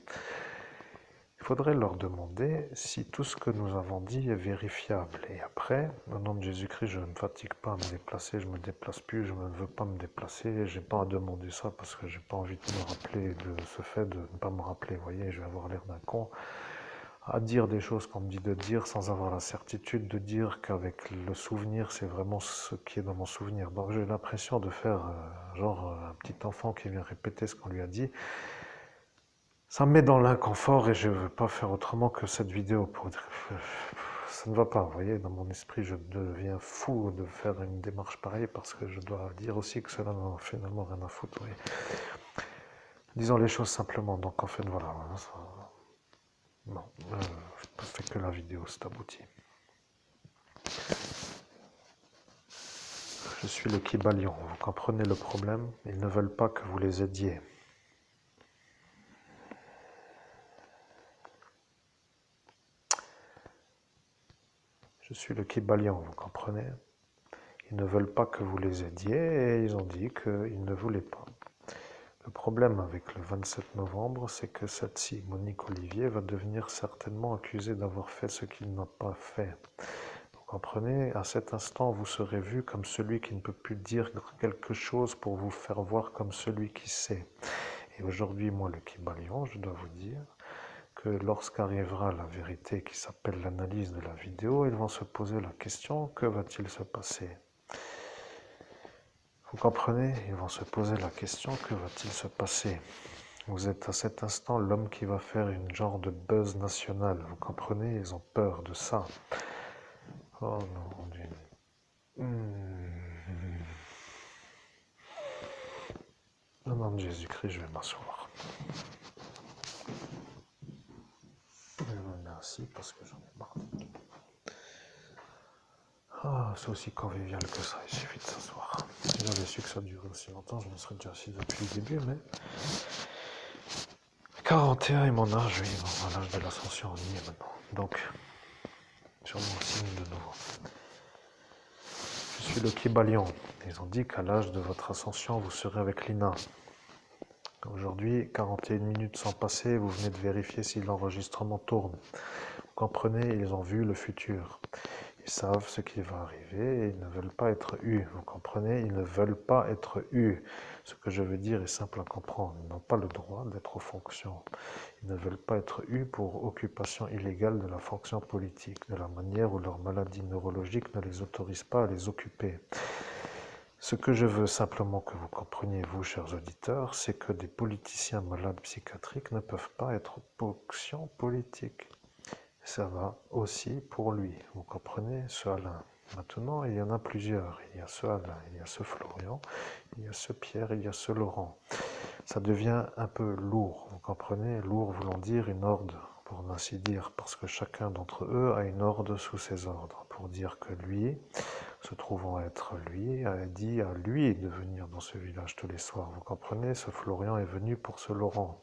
Il faudrait leur demander si tout ce que nous avons dit est vérifiable. Et après, au nom de Jésus-Christ, je ne me fatigue pas à me déplacer, je ne me déplace plus, je ne veux pas me déplacer, je n'ai pas à demander ça parce que je n'ai pas envie de me rappeler de ce fait de ne pas me rappeler. Vous voyez, je vais avoir l'air d'un con à dire des choses qu'on me dit de dire sans avoir la certitude de dire qu'avec le souvenir, c'est vraiment ce qui est dans mon souvenir. Donc j'ai l'impression de faire genre un petit enfant qui vient répéter ce qu'on lui a dit. Ça me met dans l'inconfort et je ne veux pas faire autrement que cette vidéo pour dire ça ne va pas, vous voyez, dans mon esprit je deviens fou de faire une démarche pareille parce que je dois dire aussi que cela n'a finalement rien à foutre, vous voyez. Disons les choses simplement, donc en fait voilà, ça... non, je ne fais que la vidéo, c'est abouti. Je suis le Kybalion, vous comprenez le problème? Ils ne veulent pas que vous les aidiez. Je suis le Kybalion, vous comprenez? Ils ne veulent pas que vous les aidiez et ils ont dit qu'ils ne voulaient pas. Le problème avec le 27 novembre, c'est que cette-ci, Monique Olivier, va devenir certainement accusée d'avoir fait ce qu'il n'a pas fait. Vous comprenez? À cet instant, vous serez vu comme celui qui ne peut plus dire quelque chose pour vous faire voir comme celui qui sait. Et aujourd'hui, moi, le Kybalion, je dois vous dire que lorsqu'arrivera la vérité qui s'appelle l'analyse de la vidéo, ils vont se poser la question, que va-t-il se passer? Vous comprenez? Ils vont se poser la question, que va-t-il se passer? Vous êtes à cet instant l'homme qui va faire une genre de buzz national. Vous comprenez? Ils ont peur de ça. Oh non, Dieu. Au nom de Jésus-Christ, je vais m'asseoir. Je me mets assis parce que j'en ai marre. Ah, c'est aussi convivial que ça, il suffit de s'asseoir. Si j'avais su que ça durait aussi longtemps, je me serais déjà assis depuis le début, mais 41 est mon âge, oui, bon, l'âge de l'ascension, on y est maintenant. Donc, sûrement un signe de nouveau. Je suis le Kybalion. Ils ont dit qu'à l'âge de votre ascension, vous serez avec Lina. Aujourd'hui, 41 minutes sont passées, vous venez de vérifier si l'enregistrement tourne. Vous comprenez, ils ont vu le futur. Ils savent ce qui va arriver et ils ne veulent pas être eus. Vous comprenez, ils ne veulent pas être eus. Ce que je veux dire est simple à comprendre. Ils n'ont pas le droit d'être aux fonctions. Ils ne veulent pas être eus pour occupation illégale de la fonction politique, de la manière où leur maladie neurologique ne les autorise pas à les occuper. Ce que je veux simplement que vous compreniez, vous, chers auditeurs, c'est que des politiciens malades psychiatriques ne peuvent pas être fonction politique. Ça va aussi pour lui, vous comprenez, ce Alain. Maintenant, il y en a plusieurs. Il y a ce Alain, il y a ce Florian, il y a ce Pierre, il y a ce Laurent. Ça devient un peu lourd, vous comprenez, lourd voulant dire une horde, pour ainsi dire, parce que chacun d'entre eux a une horde sous ses ordres, pour dire que lui, se trouvant être lui, a dit à lui de venir dans ce village tous les soirs. Vous comprenez, ce Florian est venu pour ce Laurent.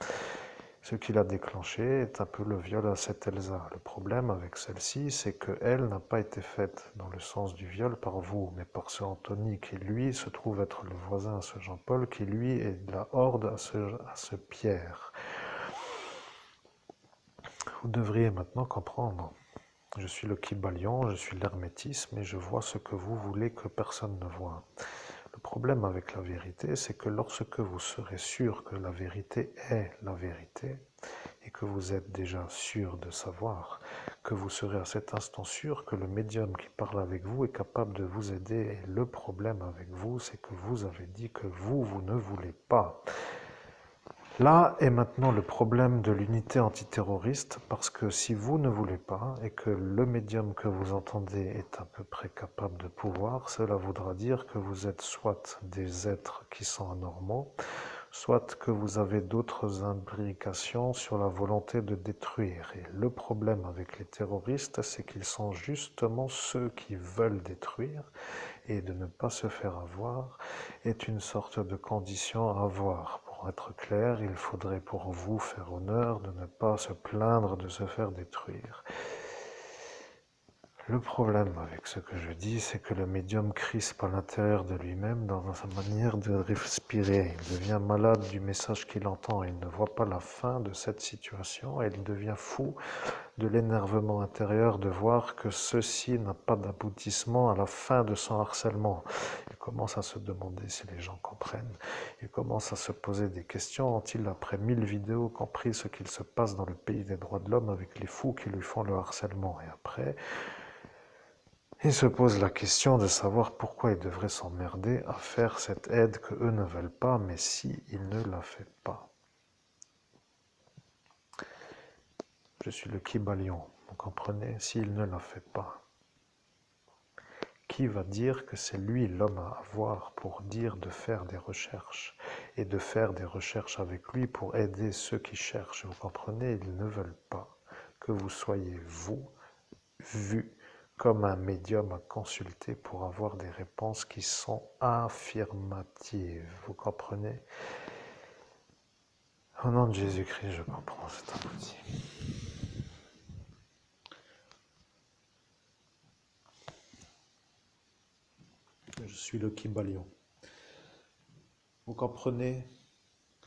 Ce qui l'a déclenché est un peu le viol à cette Elsa. Le problème avec celle-ci, c'est qu'elle n'a pas été faite dans le sens du viol par vous, mais par ce Anthony qui, lui, se trouve être le voisin à ce Jean-Paul, qui, lui, est la horde à ce Pierre. Vous devriez maintenant comprendre. Je suis le Kybalion, je suis l'hermétisme et je vois ce que vous voulez que personne ne voit. Le problème avec la vérité, c'est que lorsque vous serez sûr que la vérité est la vérité, et que vous êtes déjà sûr de savoir, que vous serez à cet instant sûr que le médium qui parle avec vous est capable de vous aider. Et le problème avec vous, c'est que vous avez dit que vous ne voulez pas. Là est maintenant le problème de l'unité antiterroriste, parce que si vous ne voulez pas et que le médium que vous entendez est à peu près capable de pouvoir, cela voudra dire que vous êtes soit des êtres qui sont anormaux, soit que vous avez d'autres imbrications sur la volonté de détruire. Et le problème avec les terroristes, c'est qu'ils sont justement ceux qui veulent détruire, et de ne pas se faire avoir est une sorte de condition à avoir. Pour être clair, il faudrait pour vous faire honneur de ne pas se plaindre de se faire détruire. Le problème avec ce que je dis, c'est que le médium crispe à l'intérieur de lui-même dans sa manière de respirer. Il devient malade du message qu'il entend. Il ne voit pas la fin de cette situation et il devient fou de l'énervement intérieur de voir que ceci n'a pas d'aboutissement à la fin de son harcèlement. Il commence à se demander si les gens comprennent. Il commence à se poser des questions. Ont-ils, après 1000 vidéos, compris ce qu'il se passe dans le pays des droits de l'homme avec les fous qui lui font le harcèlement? Et après, il se pose la question de savoir pourquoi il devrait s'emmerder à faire cette aide que eux ne veulent pas, mais si il ne la fait pas. Je suis le Kybalion, vous comprenez? S'il ne la fait pas, qui va dire que c'est lui l'homme à avoir pour dire de faire des recherches et de faire des recherches avec lui pour aider ceux qui cherchent? Vous comprenez? Ils ne veulent pas que vous soyez, vous, vu comme un médium à consulter pour avoir des réponses qui sont affirmatives. Vous comprenez? Au nom de Jésus-Christ, je comprends cet outil. Je suis le Kybalion. Vous comprenez,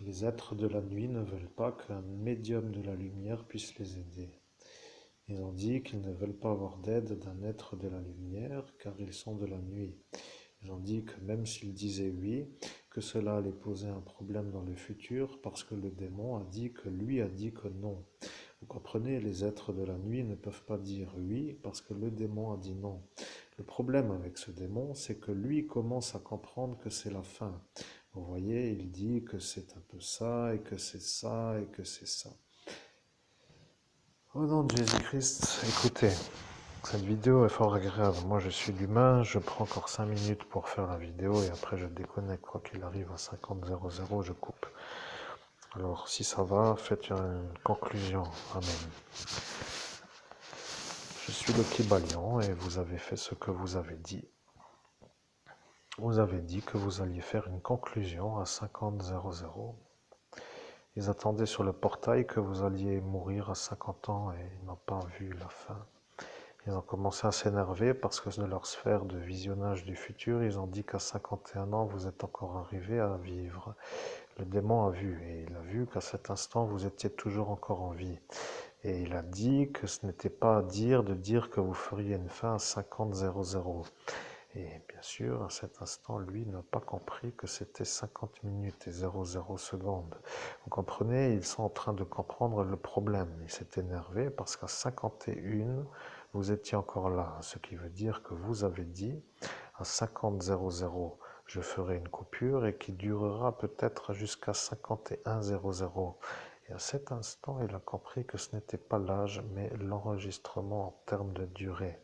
les êtres de la nuit ne veulent pas qu'un médium de la lumière puisse les aider. Ils ont dit qu'ils ne veulent pas avoir d'aide d'un être de la lumière car ils sont de la nuit. Ils ont dit que même s'ils disaient oui, que cela allait poser un problème dans le futur parce que le démon a dit que lui a dit que non. Vous comprenez, les êtres de la nuit ne peuvent pas dire oui parce que le démon a dit non. Le problème avec ce démon, c'est que lui commence à comprendre que c'est la fin. Vous voyez, il dit que c'est un peu ça et que c'est ça et que c'est ça. Au nom de Jésus-Christ, écoutez, cette vidéo est fort agréable. Moi, je suis l'humain, je prends encore 5 minutes pour faire la vidéo et après je déconnecte. Quoi qu'il arrive à 50:00, je coupe. Alors, si ça va, faites une conclusion. Amen. Je suis le Kybalion et vous avez fait ce que vous avez dit. Vous avez dit que vous alliez faire une conclusion à 50:00. Ils attendaient sur le portail que vous alliez mourir à 50 ans et ils n'ont pas vu la fin. Ils ont commencé à s'énerver parce que de leur sphère de visionnage du futur, ils ont dit qu'à 51 ans, vous êtes encore arrivé à vivre. Le démon a vu et il a vu qu'à cet instant, vous étiez toujours encore en vie. Et il a dit que ce n'était pas à dire de dire que vous feriez une fin à 50:00. Et bien sûr, à cet instant, lui n'a pas compris que c'était 50 minutes et 00 secondes. Vous comprenez, ils sont en train de comprendre le problème. Il s'est énervé parce qu'à 51, vous étiez encore là. Ce qui veut dire que vous avez dit, à 50:00, je ferai une coupure et qui durera peut-être jusqu'à 51:00. Et à cet instant, il a compris que ce n'était pas l'âge, mais l'enregistrement en termes de durée.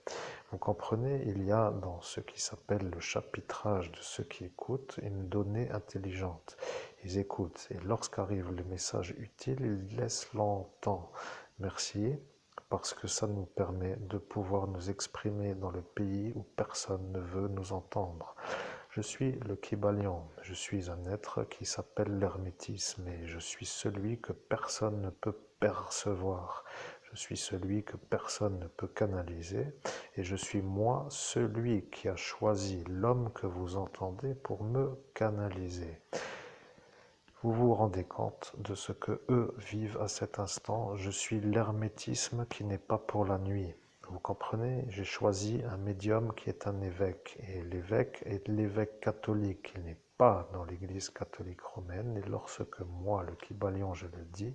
Vous comprenez, il y a dans ce qui s'appelle le chapitrage de ceux qui écoutent une donnée intelligente. Ils écoutent et lorsqu'arrive le message utile, ils laissent longtemps. Merci, parce que ça nous permet de pouvoir nous exprimer dans le pays où personne ne veut nous entendre. Je suis le Kybalion, je suis un être qui s'appelle l'hermétisme et je suis celui que personne ne peut percevoir. Je suis celui que personne ne peut canaliser et je suis moi celui qui a choisi l'homme que vous entendez pour me canaliser. Vous vous rendez compte de ce que eux vivent à cet instant. Je suis l'hermétisme qui n'est pas pour la nuit. Vous comprenez? J'ai choisi un médium qui est un évêque. Et l'évêque est l'évêque catholique. Il n'est pas dans l'église catholique romaine. Et lorsque moi, le Kybalion, je le dis,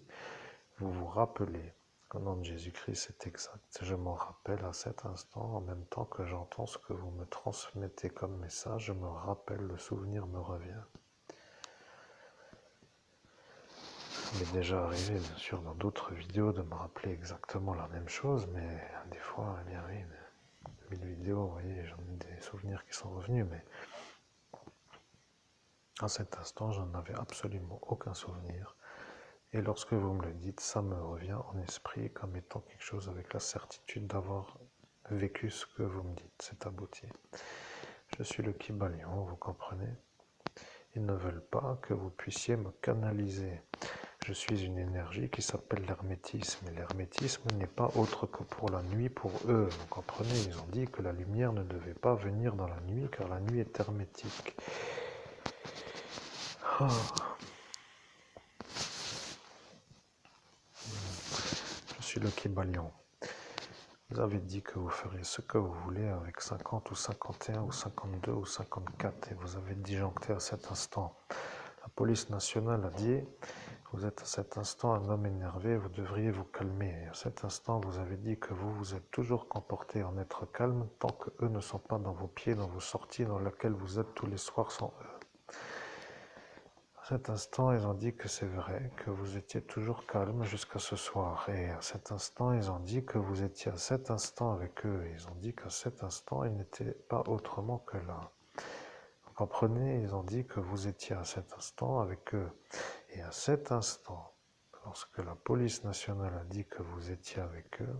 vous vous rappelez qu'au nom de Jésus-Christ, c'est exact. Je m'en rappelle à cet instant, en même temps que j'entends ce que vous me transmettez comme message, je me rappelle, le souvenir me revient. Il m'est déjà arrivé, bien sûr, dans d'autres vidéos de me rappeler exactement la même chose, mais des fois, eh bien oui, 1000 vidéos, vous voyez, j'en ai des souvenirs qui sont revenus, mais à cet instant, j'en avais absolument aucun souvenir. Et lorsque vous me le dites, ça me revient en esprit comme étant quelque chose avec la certitude d'avoir vécu ce que vous me dites. C'est abouti. Je suis le Kybalion, vous comprenez? Ils ne veulent pas que vous puissiez me canaliser. Je suis une énergie qui s'appelle l'hermétisme. Et l'hermétisme n'est pas autre que pour la nuit pour eux. Vous comprenez? Ils ont dit que la lumière ne devait pas venir dans la nuit car la nuit est hermétique. Ah. Je suis le Kybalion. Vous avez dit que vous feriez ce que vous voulez avec 50 ou 51 ou 52 ou 54 et vous avez disjoncté à cet instant. La police nationale a dit, vous êtes à cet instant un homme énervé, vous devriez vous calmer. Et à cet instant, vous avez dit que vous vous êtes toujours comporté en être calme tant que eux ne sont pas dans vos pieds, dans vos sorties, dans lesquelles vous êtes tous les soirs sans eux. À cet instant, ils ont dit que c'est vrai, que vous étiez toujours calme jusqu'à ce soir. Et à cet instant, ils ont dit que vous étiez à cet instant avec eux. Ils ont dit qu'à cet instant, ils n'étaient pas autrement que là. Vous comprenez? Ils ont dit que vous étiez à cet instant avec eux. Et à cet instant, lorsque la police nationale a dit que vous étiez avec eux,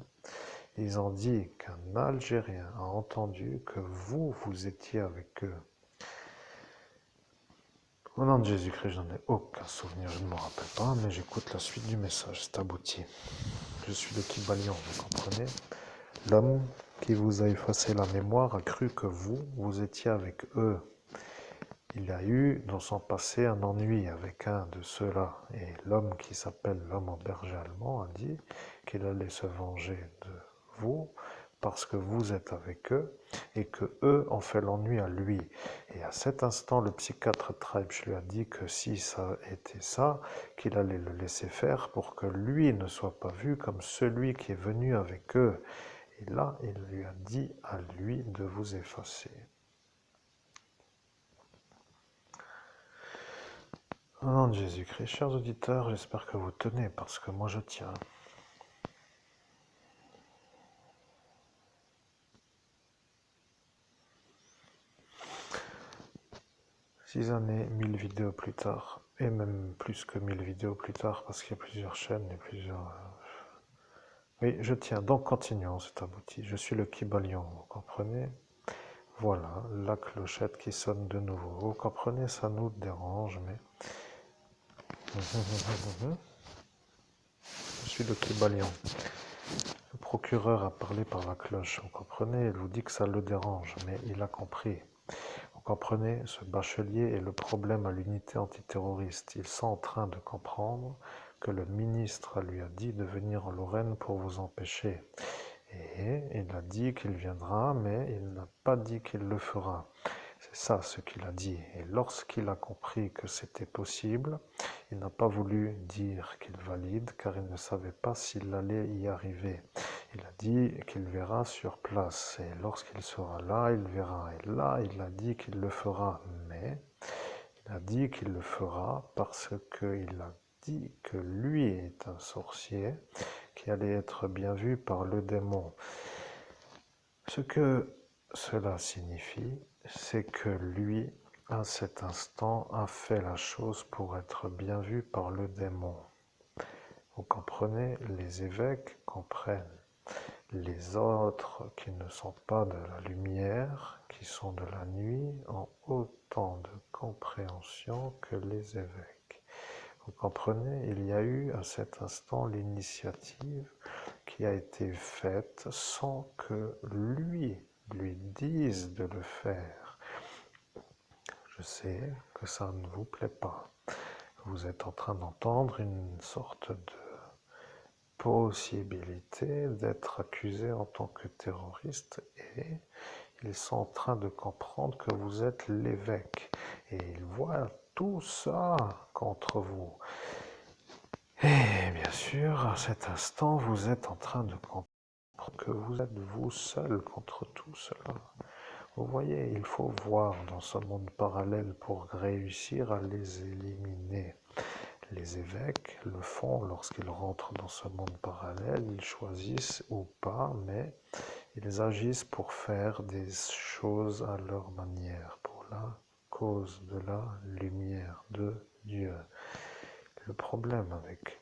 ils ont dit qu'un Algérien a entendu que vous étiez avec eux. Au nom de Jésus-Christ, je n'en ai aucun souvenir, je ne me rappelle pas, mais j'écoute la suite du message, c'est abouti. Je suis le Kybalion, vous comprenez? L'homme qui vous a effacé la mémoire a cru que vous étiez avec eux. Il a eu dans son passé un ennui avec un de ceux-là, et l'homme qui s'appelle l'homme au berger allemand a dit qu'il allait se venger de vous parce que vous êtes avec eux et que eux ont fait l'ennui à lui. Et à cet instant, le psychiatre Treibsch lui a dit que si ça était ça, qu'il allait le laisser faire pour que lui ne soit pas vu comme celui qui est venu avec eux. Et là, il lui a dit à lui de vous effacer. Au nom de Jésus-Christ, chers auditeurs, j'espère que vous tenez parce que moi je tiens. 6 années, 1000 vidéos plus tard, et même plus que 1000 vidéos plus tard parce qu'il y a plusieurs chaînes et plusieurs... Oui, je tiens, donc continuons, c'est abouti. Je suis le Kybalion, vous comprenez? Voilà, la clochette qui sonne de nouveau. Vous comprenez, ça nous dérange, mais... Je suis le Kybalion. Le procureur a parlé par la cloche, vous comprenez? Il vous dit que ça le dérange, mais il a compris. Vous comprenez, ce bachelier est le problème à l'unité antiterroriste. Ils sont en train de comprendre que le ministre lui a dit de venir en Lorraine pour vous empêcher. Et il a dit qu'il viendra, mais il n'a pas dit qu'il le fera. C'est ça ce qu'il a dit. Et lorsqu'il a compris que c'était possible, il n'a pas voulu dire qu'il valide, car il ne savait pas s'il allait y arriver. Il a dit qu'il verra sur place, et lorsqu'il sera là, il verra. Et là, il a dit qu'il le fera, mais il a dit qu'il le fera parce qu'il a dit que lui est un sorcier qui allait être bien vu par le démon. Ce que cela signifie, c'est que lui, à cet instant, a fait la chose pour être bien vu par le démon. Vous comprenez, les évêques comprennent. Les autres qui ne sont pas de la lumière, qui sont de la nuit, ont autant de compréhension que les évêques. Vous comprenez, il y a eu à cet instant l'initiative qui a été faite sans que lui dise de le faire. Je sais que ça ne vous plaît pas. Vous êtes en train d'entendre une sorte de possibilité d'être accusé en tant que terroriste et ils sont en train de comprendre que vous êtes l'évêque et ils voient tout ça contre vous. Et bien sûr, à cet instant, vous êtes en train de comprendre que vous êtes vous seul contre tout cela. Vous voyez, il faut voir dans ce monde parallèle pour réussir à les éliminer. Les évêques le font lorsqu'ils rentrent dans ce monde parallèle, ils choisissent ou pas, mais ils agissent pour faire des choses à leur manière, pour la cause de la lumière de Dieu. Le problème avec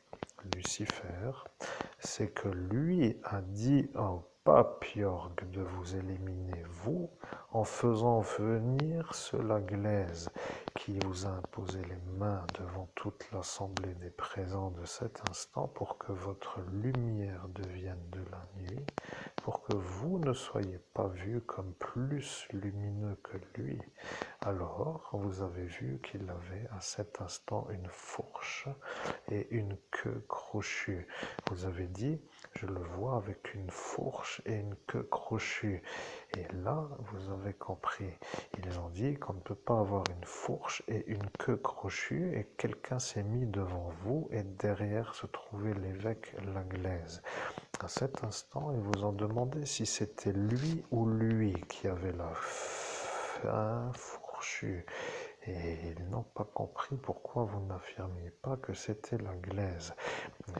Lucifer, c'est que lui a dit au pape Jorg de vous éliminer, vous, en faisant venir cela glaise qui vous a imposé les mains devant toute l'assemblée des présents de cet instant pour que votre lumière devienne de la nuit, pour que vous ne soyez pas vus comme plus lumineux que lui. Alors, vous avez vu qu'il avait à cet instant une fourche et une queue crochue. Vous avez dit, je le vois avec une fourche et une queue crochue. Et là, vous avez compris. Ils ont dit qu'on ne peut pas avoir une fourche et une queue crochue et quelqu'un s'est mis devant vous et derrière se trouvait l'évêque Laglaise. À cet instant, ils vous ont demandé si c'était lui ou lui qui avait la fourchue. Et ils n'ont pas compris pourquoi vous n'affirmiez pas que c'était la glaise.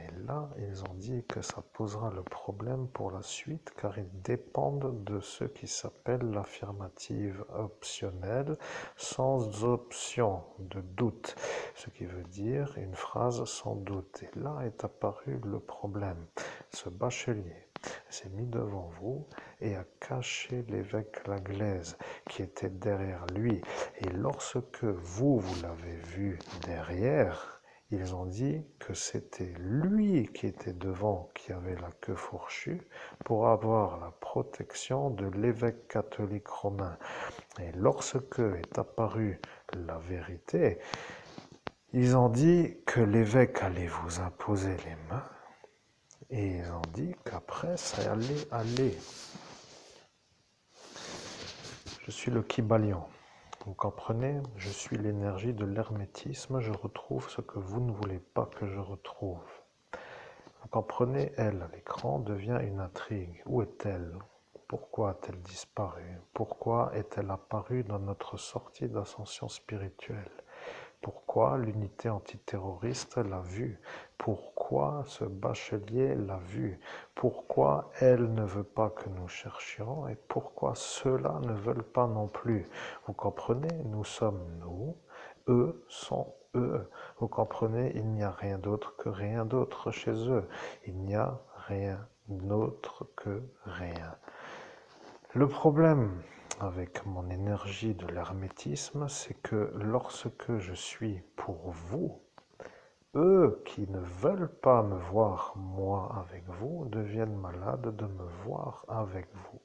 Et là, ils ont dit que ça posera le problème pour la suite, car ils dépendent de ce qui s'appelle l'affirmative optionnelle, sans option de doute, ce qui veut dire une phrase sans doute. Et là est apparu le problème. Ce bachelier s'est mis devant vous et a caché l'évêque Laglaise qui était derrière lui. Et lorsque vous l'avez vu derrière, Ils ont dit que c'était lui qui était devant, qui avait la queue fourchue, pour avoir la protection de l'évêque catholique romain. Et lorsque est apparue la vérité, ils ont dit que l'évêque allait vous imposer les mains, et ils ont dit qu'après ça allait aller. Je suis le Kybalion. Vous comprenez? Je suis l'énergie de l'hermétisme, je retrouve ce que vous ne voulez pas que je retrouve. Vous comprenez? Elle, à l'écran, devient une intrigue. Où est-elle? Pourquoi a-t-elle disparu? Pourquoi est-elle apparue dans notre sortie d'ascension spirituelle? Pourquoi l'unité antiterroriste l'a vue? Pourquoi ce bachelier l'a vue? Pourquoi elle ne veut pas que nous cherchions? Et pourquoi ceux-là ne veulent pas non plus? Vous comprenez? Nous sommes nous, eux sont eux. Vous comprenez? Il n'y a rien d'autre que rien d'autre chez eux. Il n'y a rien d'autre que rien. Le problème avec mon énergie de l'hermétisme, c'est que lorsque je suis pour vous, eux qui ne veulent pas me voir moi avec vous deviennent malades de me voir avec vous.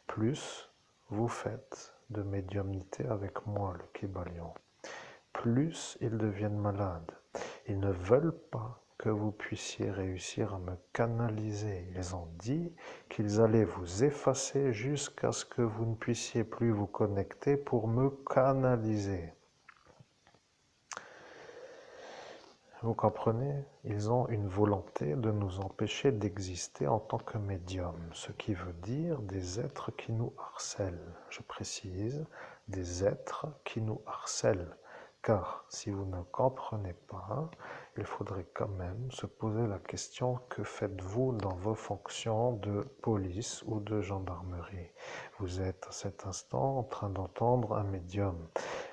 Plus vous faites de médiumnité avec moi, le Kybalion, plus ils deviennent malades. Ils ne veulent pas que vous puissiez réussir à me canaliser. Ils ont dit qu'ils allaient vous effacer jusqu'à ce que vous ne puissiez plus vous connecter pour me canaliser. Vous comprenez? Ils ont une volonté de nous empêcher d'exister en tant que médium, ce qui veut dire des êtres qui nous harcèlent. Je précise, des êtres qui nous harcèlent. Car si vous ne comprenez pas, il faudrait quand même se poser la question: que faites-vous dans vos fonctions de police ou de gendarmerie? Vous êtes à cet instant en train d'entendre un médium.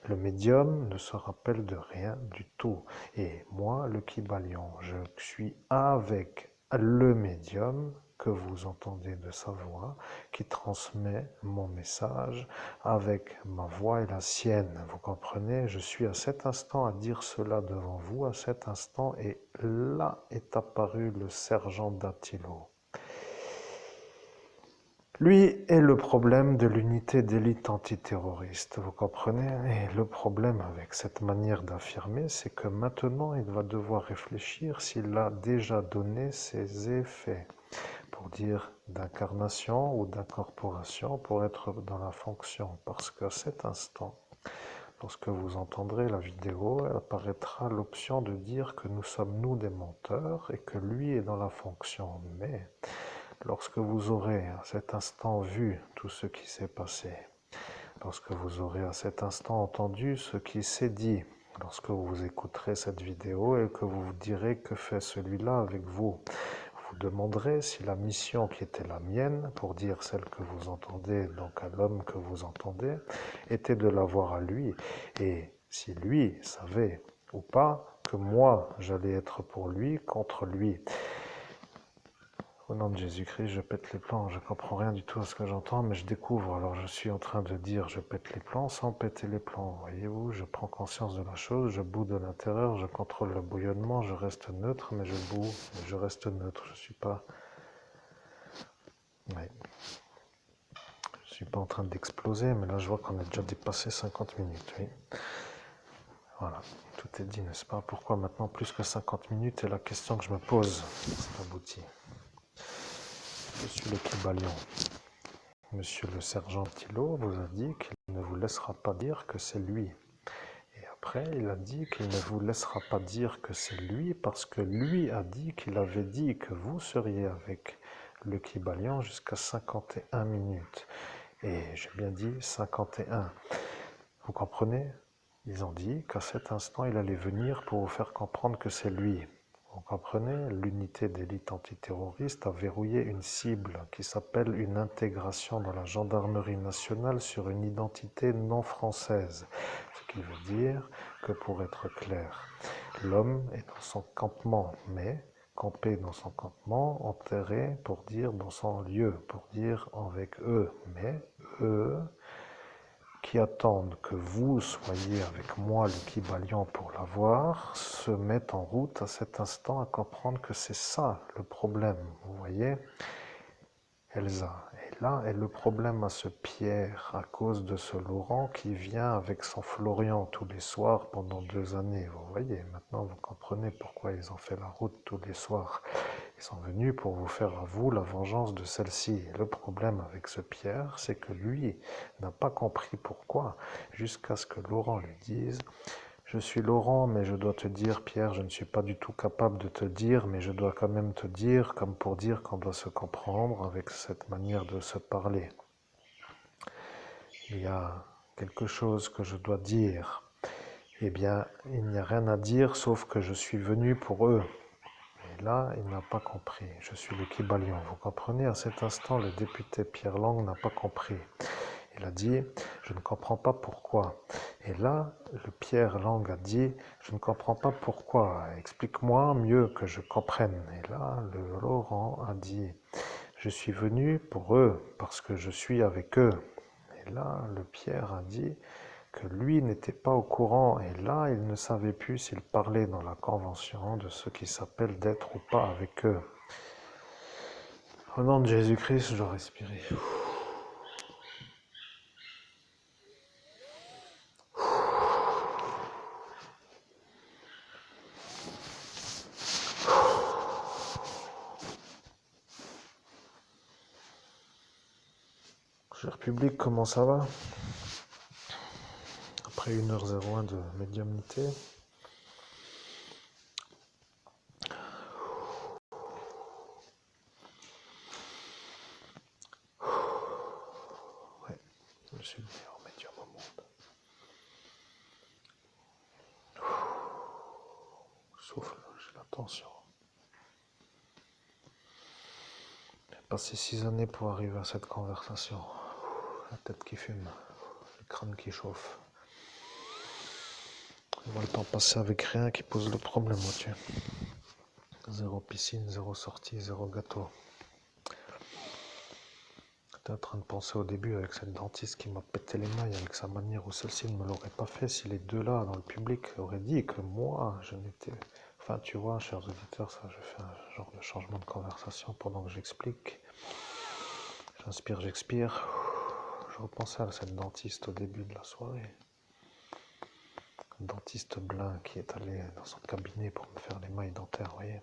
Le médium ne se rappelle de rien du tout. Et moi, le Kybalion, je suis avec le médium que vous entendez de sa voix, qui transmet mon message avec ma voix et la sienne. Vous comprenez? Je suis à cet instant à dire cela devant vous, à cet instant, et là est apparu le sergent Dattilo. Lui est le problème de l'unité d'élite antiterroriste, vous comprenez? Et le problème avec cette manière d'affirmer, c'est que maintenant il va devoir réfléchir s'il a déjà donné ses effets, pour dire d'incarnation ou d'incorporation, pour être dans la fonction. Parce qu'à cet instant, lorsque vous entendrez la vidéo, apparaîtra l'option de dire que nous sommes nous des menteurs et que lui est dans la fonction. Mais lorsque vous aurez à cet instant vu tout ce qui s'est passé, lorsque vous aurez à cet instant entendu ce qui s'est dit, lorsque vous écouterez cette vidéo et que vous vous direz que fait celui-là avec vous, vous demanderez si la mission qui était la mienne, pour dire celle que vous entendez, donc à l'homme que vous entendez, était de l'avoir à lui, et si lui savait ou pas que moi j'allais être pour lui contre lui. Au nom de Jésus-Christ, je pète les plombs. Je ne comprends rien du tout à ce que j'entends, mais je découvre. Alors je suis en train de dire je pète les plombs sans péter les plombs. Voyez-vous, je prends conscience de la chose, je boue de l'intérieur, je contrôle le bouillonnement, je reste neutre, mais je boue, mais je reste neutre. Je ne suis pas... Ouais. Je suis pas en train d'exploser, mais là je vois qu'on a déjà dépassé 50 minutes. Oui. Voilà, tout est dit, n'est-ce pas? Pourquoi maintenant plus que 50 minutes est la question que je me pose. C'est abouti. Je suis le Kybalion. Monsieur le sergent Thilo vous a dit qu'il ne vous laissera pas dire que c'est lui. Et après, il a dit qu'il ne vous laissera pas dire que c'est lui parce que lui a dit qu'il avait dit que vous seriez avec le Kybalion jusqu'à 51 minutes. Et j'ai bien dit 51. Vous comprenez? Ils ont dit qu'à cet instant, il allait venir pour vous faire comprendre que c'est lui. Vous comprenez? L'unité d'élite antiterroriste a verrouillé une cible qui s'appelle une intégration dans la gendarmerie nationale sur une identité non française. Ce qui veut dire que, pour être clair, l'homme est dans son campement, mais campé dans son campement, enterré pour dire dans son lieu, pour dire avec eux. Mais eux qui attendent que vous soyez avec moi le Kybalion pour l'avoir, se mettent en route à cet instant à comprendre que c'est ça le problème, vous voyez, Elsa. Et là est le problème à ce Pierre, à cause de ce Laurent qui vient avec son Florian tous les soirs pendant 2 années, vous voyez. Maintenant, vous comprenez pourquoi ils ont fait la route tous les soirs. Ils sont venus pour vous faire à vous la vengeance de celle-ci. Et le problème avec ce Pierre, c'est que lui n'a pas compris pourquoi, jusqu'à ce que Laurent lui dise « Je suis Laurent, mais je dois te dire, Pierre, je ne suis pas du tout capable de te dire, mais je dois quand même te dire, comme pour dire qu'on doit se comprendre avec cette manière de se parler. Il y a quelque chose que je dois dire. Eh bien, il n'y a rien à dire, sauf que je suis venu pour eux. » Et là, il n'a pas compris. Je suis le Kybalion. Vous comprenez, à cet instant, le député Pierre Lang n'a pas compris. Il a dit, je ne comprends pas pourquoi. Et là, le Pierre Lang a dit, je ne comprends pas pourquoi. Explique-moi mieux que je comprenne. Et là, le Laurent a dit, je suis venu pour eux, parce que je suis avec eux. Et là, le Pierre a dit que lui n'était pas au courant. Et là, il ne savait plus s'il parlait dans la convention de ce qui s'appelle d'être ou pas avec eux. Au nom de Jésus-Christ, je dois respirer. Cher public, comment ça va? Après 1h01 de médiumnité. Ouais, je suis le meilleur médium au monde. Souffle, j'ai la tension. J'ai passé 6 années pour arriver à cette conversation. La tête qui fume, le crâne qui chauffe. Je vois le temps passer avec rien qui pose le problème au-dessus. 0 piscine, 0 sortie, 0 gâteau. J'étais en train de penser au début avec cette dentiste qui m'a pété les mailles avec sa manière où celle-ci ne me l'aurait pas fait si les deux là dans le public auraient dit que moi je n'étais... Enfin tu vois, chers auditeurs, ça je fais un genre de changement de conversation pendant que j'explique. J'inspire, j'expire. Je repensais à cette dentiste au début de la soirée. Un dentiste blanc qui est allé dans son cabinet pour me faire les mailles dentaires, vous voyez.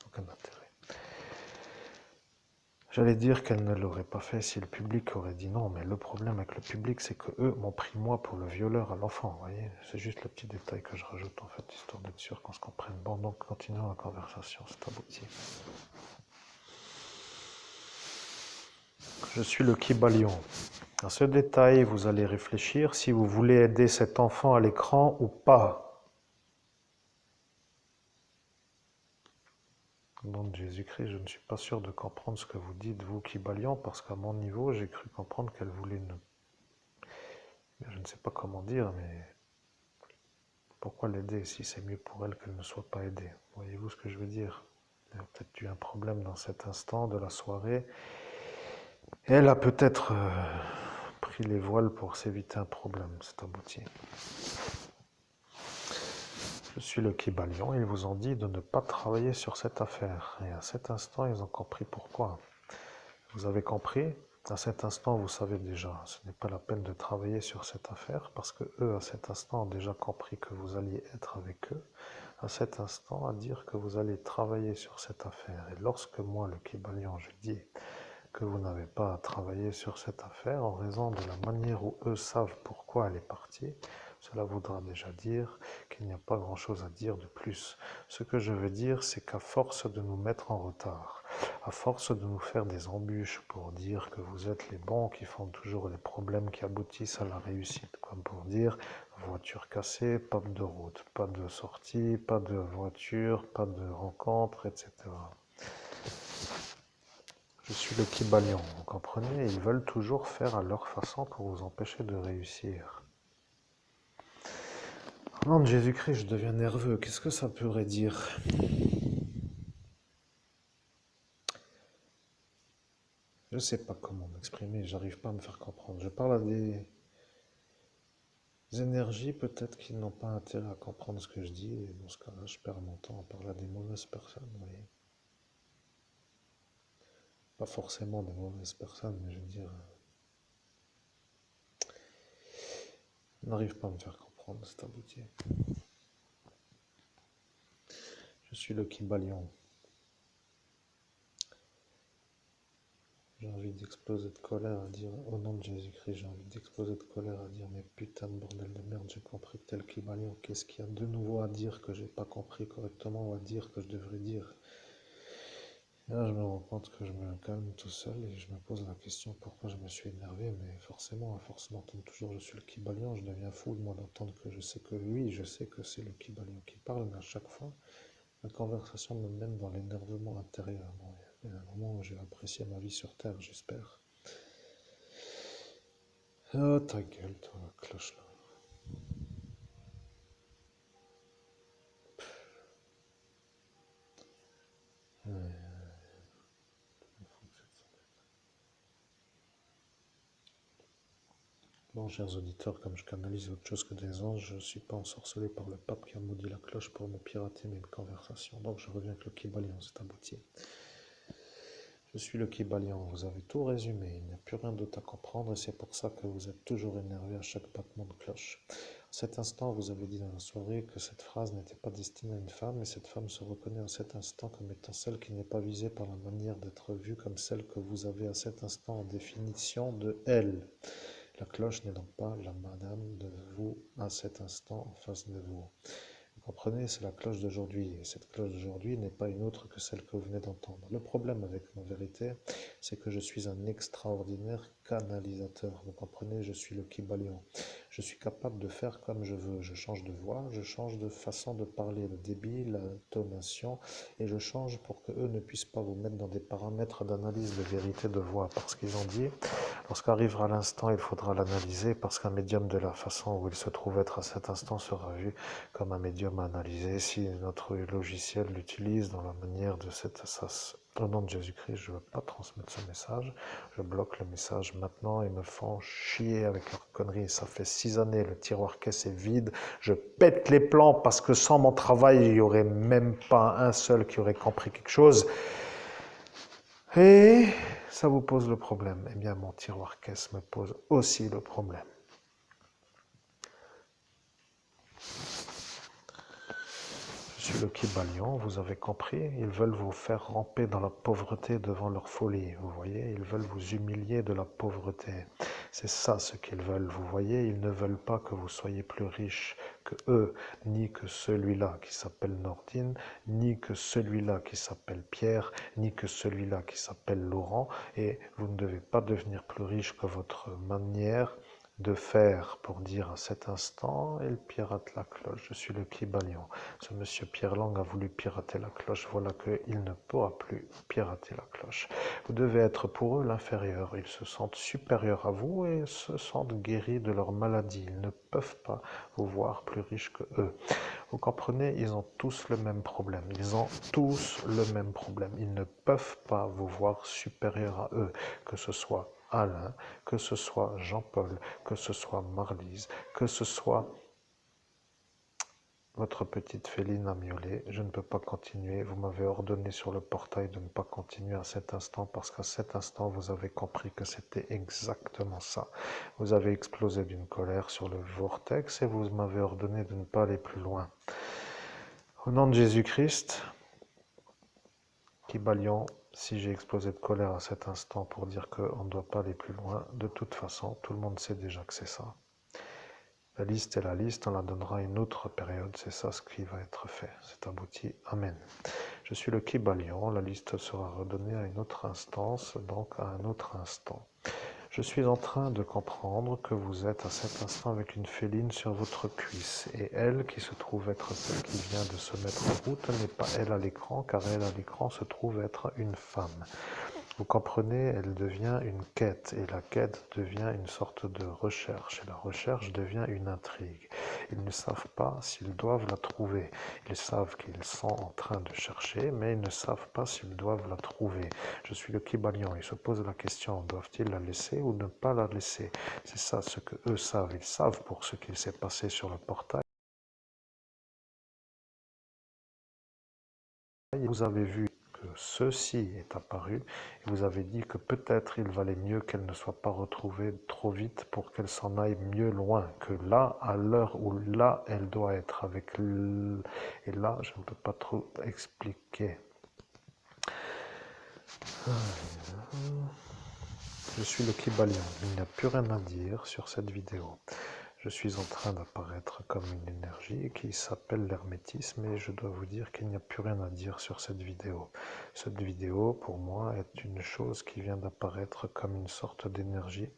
Aucun intérêt. J'allais dire qu'elle ne l'aurait pas fait si le public aurait dit non, mais le problème avec le public, c'est que eux m'ont pris moi pour le violeur à l'enfant, vous voyez. C'est juste le petit détail que je rajoute en fait, histoire d'être sûr qu'on se comprenne. Bon, donc continuons la conversation, c'est abouti. Je suis le Kybalion. À ce détail, vous allez réfléchir si vous voulez aider cet enfant à l'écran ou pas. Au nom de Jésus-Christ, je ne suis pas sûr de comprendre ce que vous dites, vous, Kybalion, parce qu'à mon niveau, j'ai cru comprendre qu'elle voulait une... Je ne sais pas comment dire, mais pourquoi l'aider si c'est mieux pour elle qu'elle ne soit pas aidée? Voyez-vous ce que je veux dire? Il y a peut-être eu un problème dans cet instant de la soirée. Elle a peut-être pris les voiles pour s'éviter un problème, c'est abouti. Je suis le Kybalion, ils vous ont dit de ne pas travailler sur cette affaire. Et à cet instant, ils ont compris pourquoi. Vous avez compris? À cet instant, vous savez déjà, ce n'est pas la peine de travailler sur cette affaire parce que eux, à cet instant, ont déjà compris que vous alliez être avec eux. À cet instant, à dire que vous allez travailler sur cette affaire. Et lorsque moi, le Kybalion, je dis que vous n'avez pas à travailler sur cette affaire en raison de la manière où eux savent pourquoi elle est partie, cela voudra déjà dire qu'il n'y a pas grand-chose à dire de plus. Ce que je veux dire, c'est qu'à force de nous mettre en retard, à force de nous faire des embûches pour dire que vous êtes les bons qui font toujours les problèmes qui aboutissent à la réussite, comme pour dire voiture cassée, pas de route, pas de sortie, pas de voiture, pas de rencontre, etc. Je suis le Kybalion, vous comprenez? Ils veulent toujours faire à leur façon pour vous empêcher de réussir. Au nom de Jésus-Christ, je deviens nerveux. Qu'est-ce que ça pourrait dire? Je ne sais pas comment m'exprimer, j'arrive pas à me faire comprendre. Je parle à des énergies peut-être qui n'ont pas intérêt à comprendre ce que je dis, et dans ce cas-là, je perds mon temps à parler à des mauvaises personnes, vous voyez. Pas forcément des mauvaises personnes, mais je veux dire, je n'arrive pas à me faire comprendre, c'est abouti. Je suis le Kybalion. J'ai envie d'exploser de colère à dire, au nom de Jésus-Christ, j'ai envie d'exploser de colère à dire, mais putain de bordel de merde, j'ai compris que t'es le Kybalion. Qu'est-ce qu'il y a de nouveau à dire que j'ai pas compris correctement ou à dire que je devrais dire? Et là, je me rends compte que je me calme tout seul et je me pose la question pourquoi je me suis énervé, mais forcément, à force d'entendre toujours je suis le Kybalion, je deviens fou de moi d'entendre que je sais que oui, je sais que c'est le Kybalion qui parle, mais à chaque fois, la conversation me mène dans l'énervement intérieur. Bon, il y a un moment où j'ai apprécié ma vie sur Terre, j'espère. Oh, ta gueule, toi, la cloche là. Ouais. Bon, chers auditeurs, comme je canalise autre chose que des anges, je ne suis pas ensorcelé par le pape qui a maudit la cloche pour me pirater mes conversations. Donc je reviens avec le Kybalion, c'est abouti. Je suis le Kybalion, vous avez tout résumé, il n'y a plus rien d'autre à comprendre et c'est pour ça que vous êtes toujours énervé à chaque battement de cloche. À cet instant, vous avez dit dans la soirée que cette phrase n'était pas destinée à une femme et cette femme se reconnaît à cet instant comme étant celle qui n'est pas visée par la manière d'être vue comme celle que vous avez à cet instant en définition de elle. La cloche n'est donc pas la madame de vous à cet instant en face de vous. Vous comprenez, c'est la cloche d'aujourd'hui. Et cette cloche d'aujourd'hui n'est pas une autre que celle que vous venez d'entendre. Le problème avec ma vérité, c'est que je suis un extraordinaire canalisateur. Vous comprenez, je suis le Kybalion. Je suis capable de faire comme je veux. Je change de voix, je change de façon de parler, le débit, l'intonation, et je change pour que eux ne puissent pas vous mettre dans des paramètres d'analyse de vérité de voix. Parce qu'ils ont dit, lorsqu'arrivera l'instant, il faudra l'analyser, parce qu'un médium de la façon où il se trouve être à cet instant sera vu comme un médium à analyser. Si notre logiciel l'utilise dans la manière de cette assas. Au nom de Jésus-Christ, je ne veux pas transmettre ce message. Je bloque le message maintenant. Ils me font chier avec leurs conneries. Ça fait 6 années, le tiroir caisse est vide. Je pète les plans parce que sans mon travail, il n'y aurait même pas un seul qui aurait compris quelque chose. Et ça vous pose le problème. Eh bien, mon tiroir caisse me pose aussi le problème. Je suis le Kybalion, vous avez compris. Ils veulent vous faire ramper dans la pauvreté devant leur folie. Vous voyez, ils veulent vous humilier de la pauvreté. C'est ça ce qu'ils veulent. Vous voyez, ils ne veulent pas que vous soyez plus riche que eux, ni que celui-là qui s'appelle Nordine, ni que celui-là qui s'appelle Pierre, ni que celui-là qui s'appelle Laurent. Et vous ne devez pas devenir plus riche que votre manière de faire pour dire à cet instant, il pirate la cloche. Je suis le Kybalion. Ce monsieur Pierre Lang a voulu pirater la cloche. Voilà qu'il ne pourra plus pirater la cloche. Vous devez être pour eux l'inférieur. Ils se sentent supérieurs à vous et se sentent guéris de leur maladie. Ils ne peuvent pas vous voir plus riche que eux. Vous comprenez, ils ont tous le même problème. Ils ont tous le même problème. Ils ne peuvent pas vous voir supérieur à eux, que ce soit Alain, que ce soit Jean-Paul, que ce soit Marlise, que ce soit votre petite féline à miauler. Je ne peux pas continuer. Vous m'avez ordonné sur le portail de ne pas continuer à cet instant parce qu'à cet instant, vous avez compris que c'était exactement ça. Vous avez explosé d'une colère sur le vortex et vous m'avez ordonné de ne pas aller plus loin. Au nom de Jésus-Christ, Kybalion, si j'ai explosé de colère à cet instant pour dire qu'on ne doit pas aller plus loin, de toute façon, tout le monde sait déjà que c'est ça. La liste est la liste, on la donnera à une autre période, c'est ça ce qui va être fait. C'est abouti. Amen. Je suis le Kybalion, la liste sera redonnée à une autre instance, donc à un autre instant. Je suis en train de comprendre que vous êtes à cet instant avec une féline sur votre cuisse. Et elle, qui se trouve être celle qui vient de se mettre en route, n'est pas elle à l'écran, car elle à l'écran se trouve être une femme. Vous comprenez, elle devient une quête, et la quête devient une sorte de recherche, et la recherche devient une intrigue. Ils ne savent pas s'ils doivent la trouver. Ils savent qu'ils sont en train de chercher, mais ils ne savent pas s'ils doivent la trouver. Je suis le Kybalion. Ils se posent la question, doivent-ils la laisser ou ne pas la laisser? C'est ça ce que eux savent. Ils savent pour ce qu'il s'est passé sur le portail. Vous avez vu que ceci est apparu et vous avez dit que peut-être il valait mieux qu'elle ne soit pas retrouvée trop vite pour qu'elle s'en aille mieux loin que là, à l'heure où là elle doit être avec et là je ne peux pas trop expliquer. Je suis le Kybalion, il n'y a plus rien à dire sur cette vidéo. Je suis en train d'apparaître comme une énergie qui s'appelle l'hermétisme et je dois vous dire qu'il n'y a plus rien à dire sur cette vidéo. Cette vidéo, pour moi, est une chose qui vient d'apparaître comme une sorte d'énergie.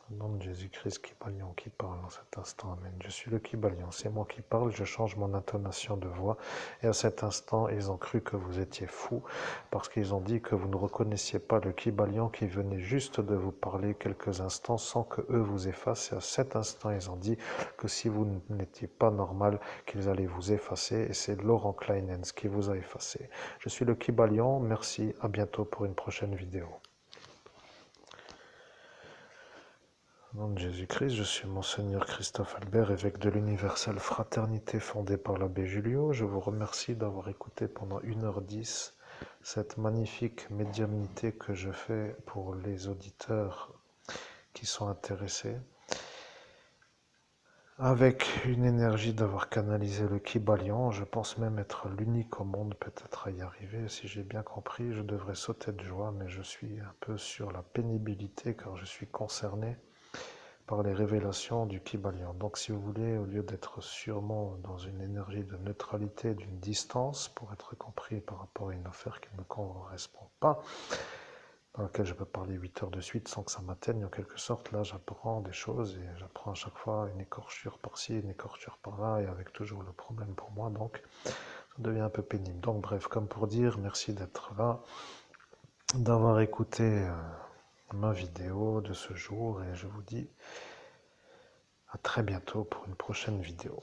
Au nom de Jésus-Christ, Kybalion qui parle en cet instant, Amen. Je suis le Kybalion, c'est moi qui parle, je change mon intonation de voix. Et à cet instant, ils ont cru que vous étiez fou, parce qu'ils ont dit que vous ne reconnaissiez pas le Kybalion qui venait juste de vous parler quelques instants sans que eux vous effacent. Et à cet instant, ils ont dit que si vous n'étiez pas normal, qu'ils allaient vous effacer. Et c'est Laurent Kleinens qui vous a effacé. Je suis le Kybalion, merci, à bientôt pour une prochaine vidéo. Au nom de Jésus-Christ, je suis Monseigneur Christophe Albert, évêque de l'Universelle Fraternité fondée par l'abbé Julio. Je vous remercie d'avoir écouté pendant 1h10 cette magnifique médiumnité que je fais pour les auditeurs qui sont intéressés. Avec une énergie d'avoir canalisé le Kybalion, je pense même être l'unique au monde peut-être à y arriver. Si j'ai bien compris, je devrais sauter de joie, mais je suis un peu sur la pénibilité car je suis concerné par les révélations du Kybalion. Donc si vous voulez, au lieu d'être sûrement dans une énergie de neutralité, d'une distance, pour être compris par rapport à une affaire qui ne me correspond pas, dans laquelle je peux parler 8 heures de suite sans que ça m'atteigne en quelque sorte, là j'apprends des choses et j'apprends à chaque fois une écorchure par-ci, une écorchure par-là, et avec toujours le problème pour moi, donc ça devient un peu pénible. Donc bref, comme pour dire, merci d'être là, d'avoir écouté ma vidéo de ce jour, et je vous dis à très bientôt pour une prochaine vidéo.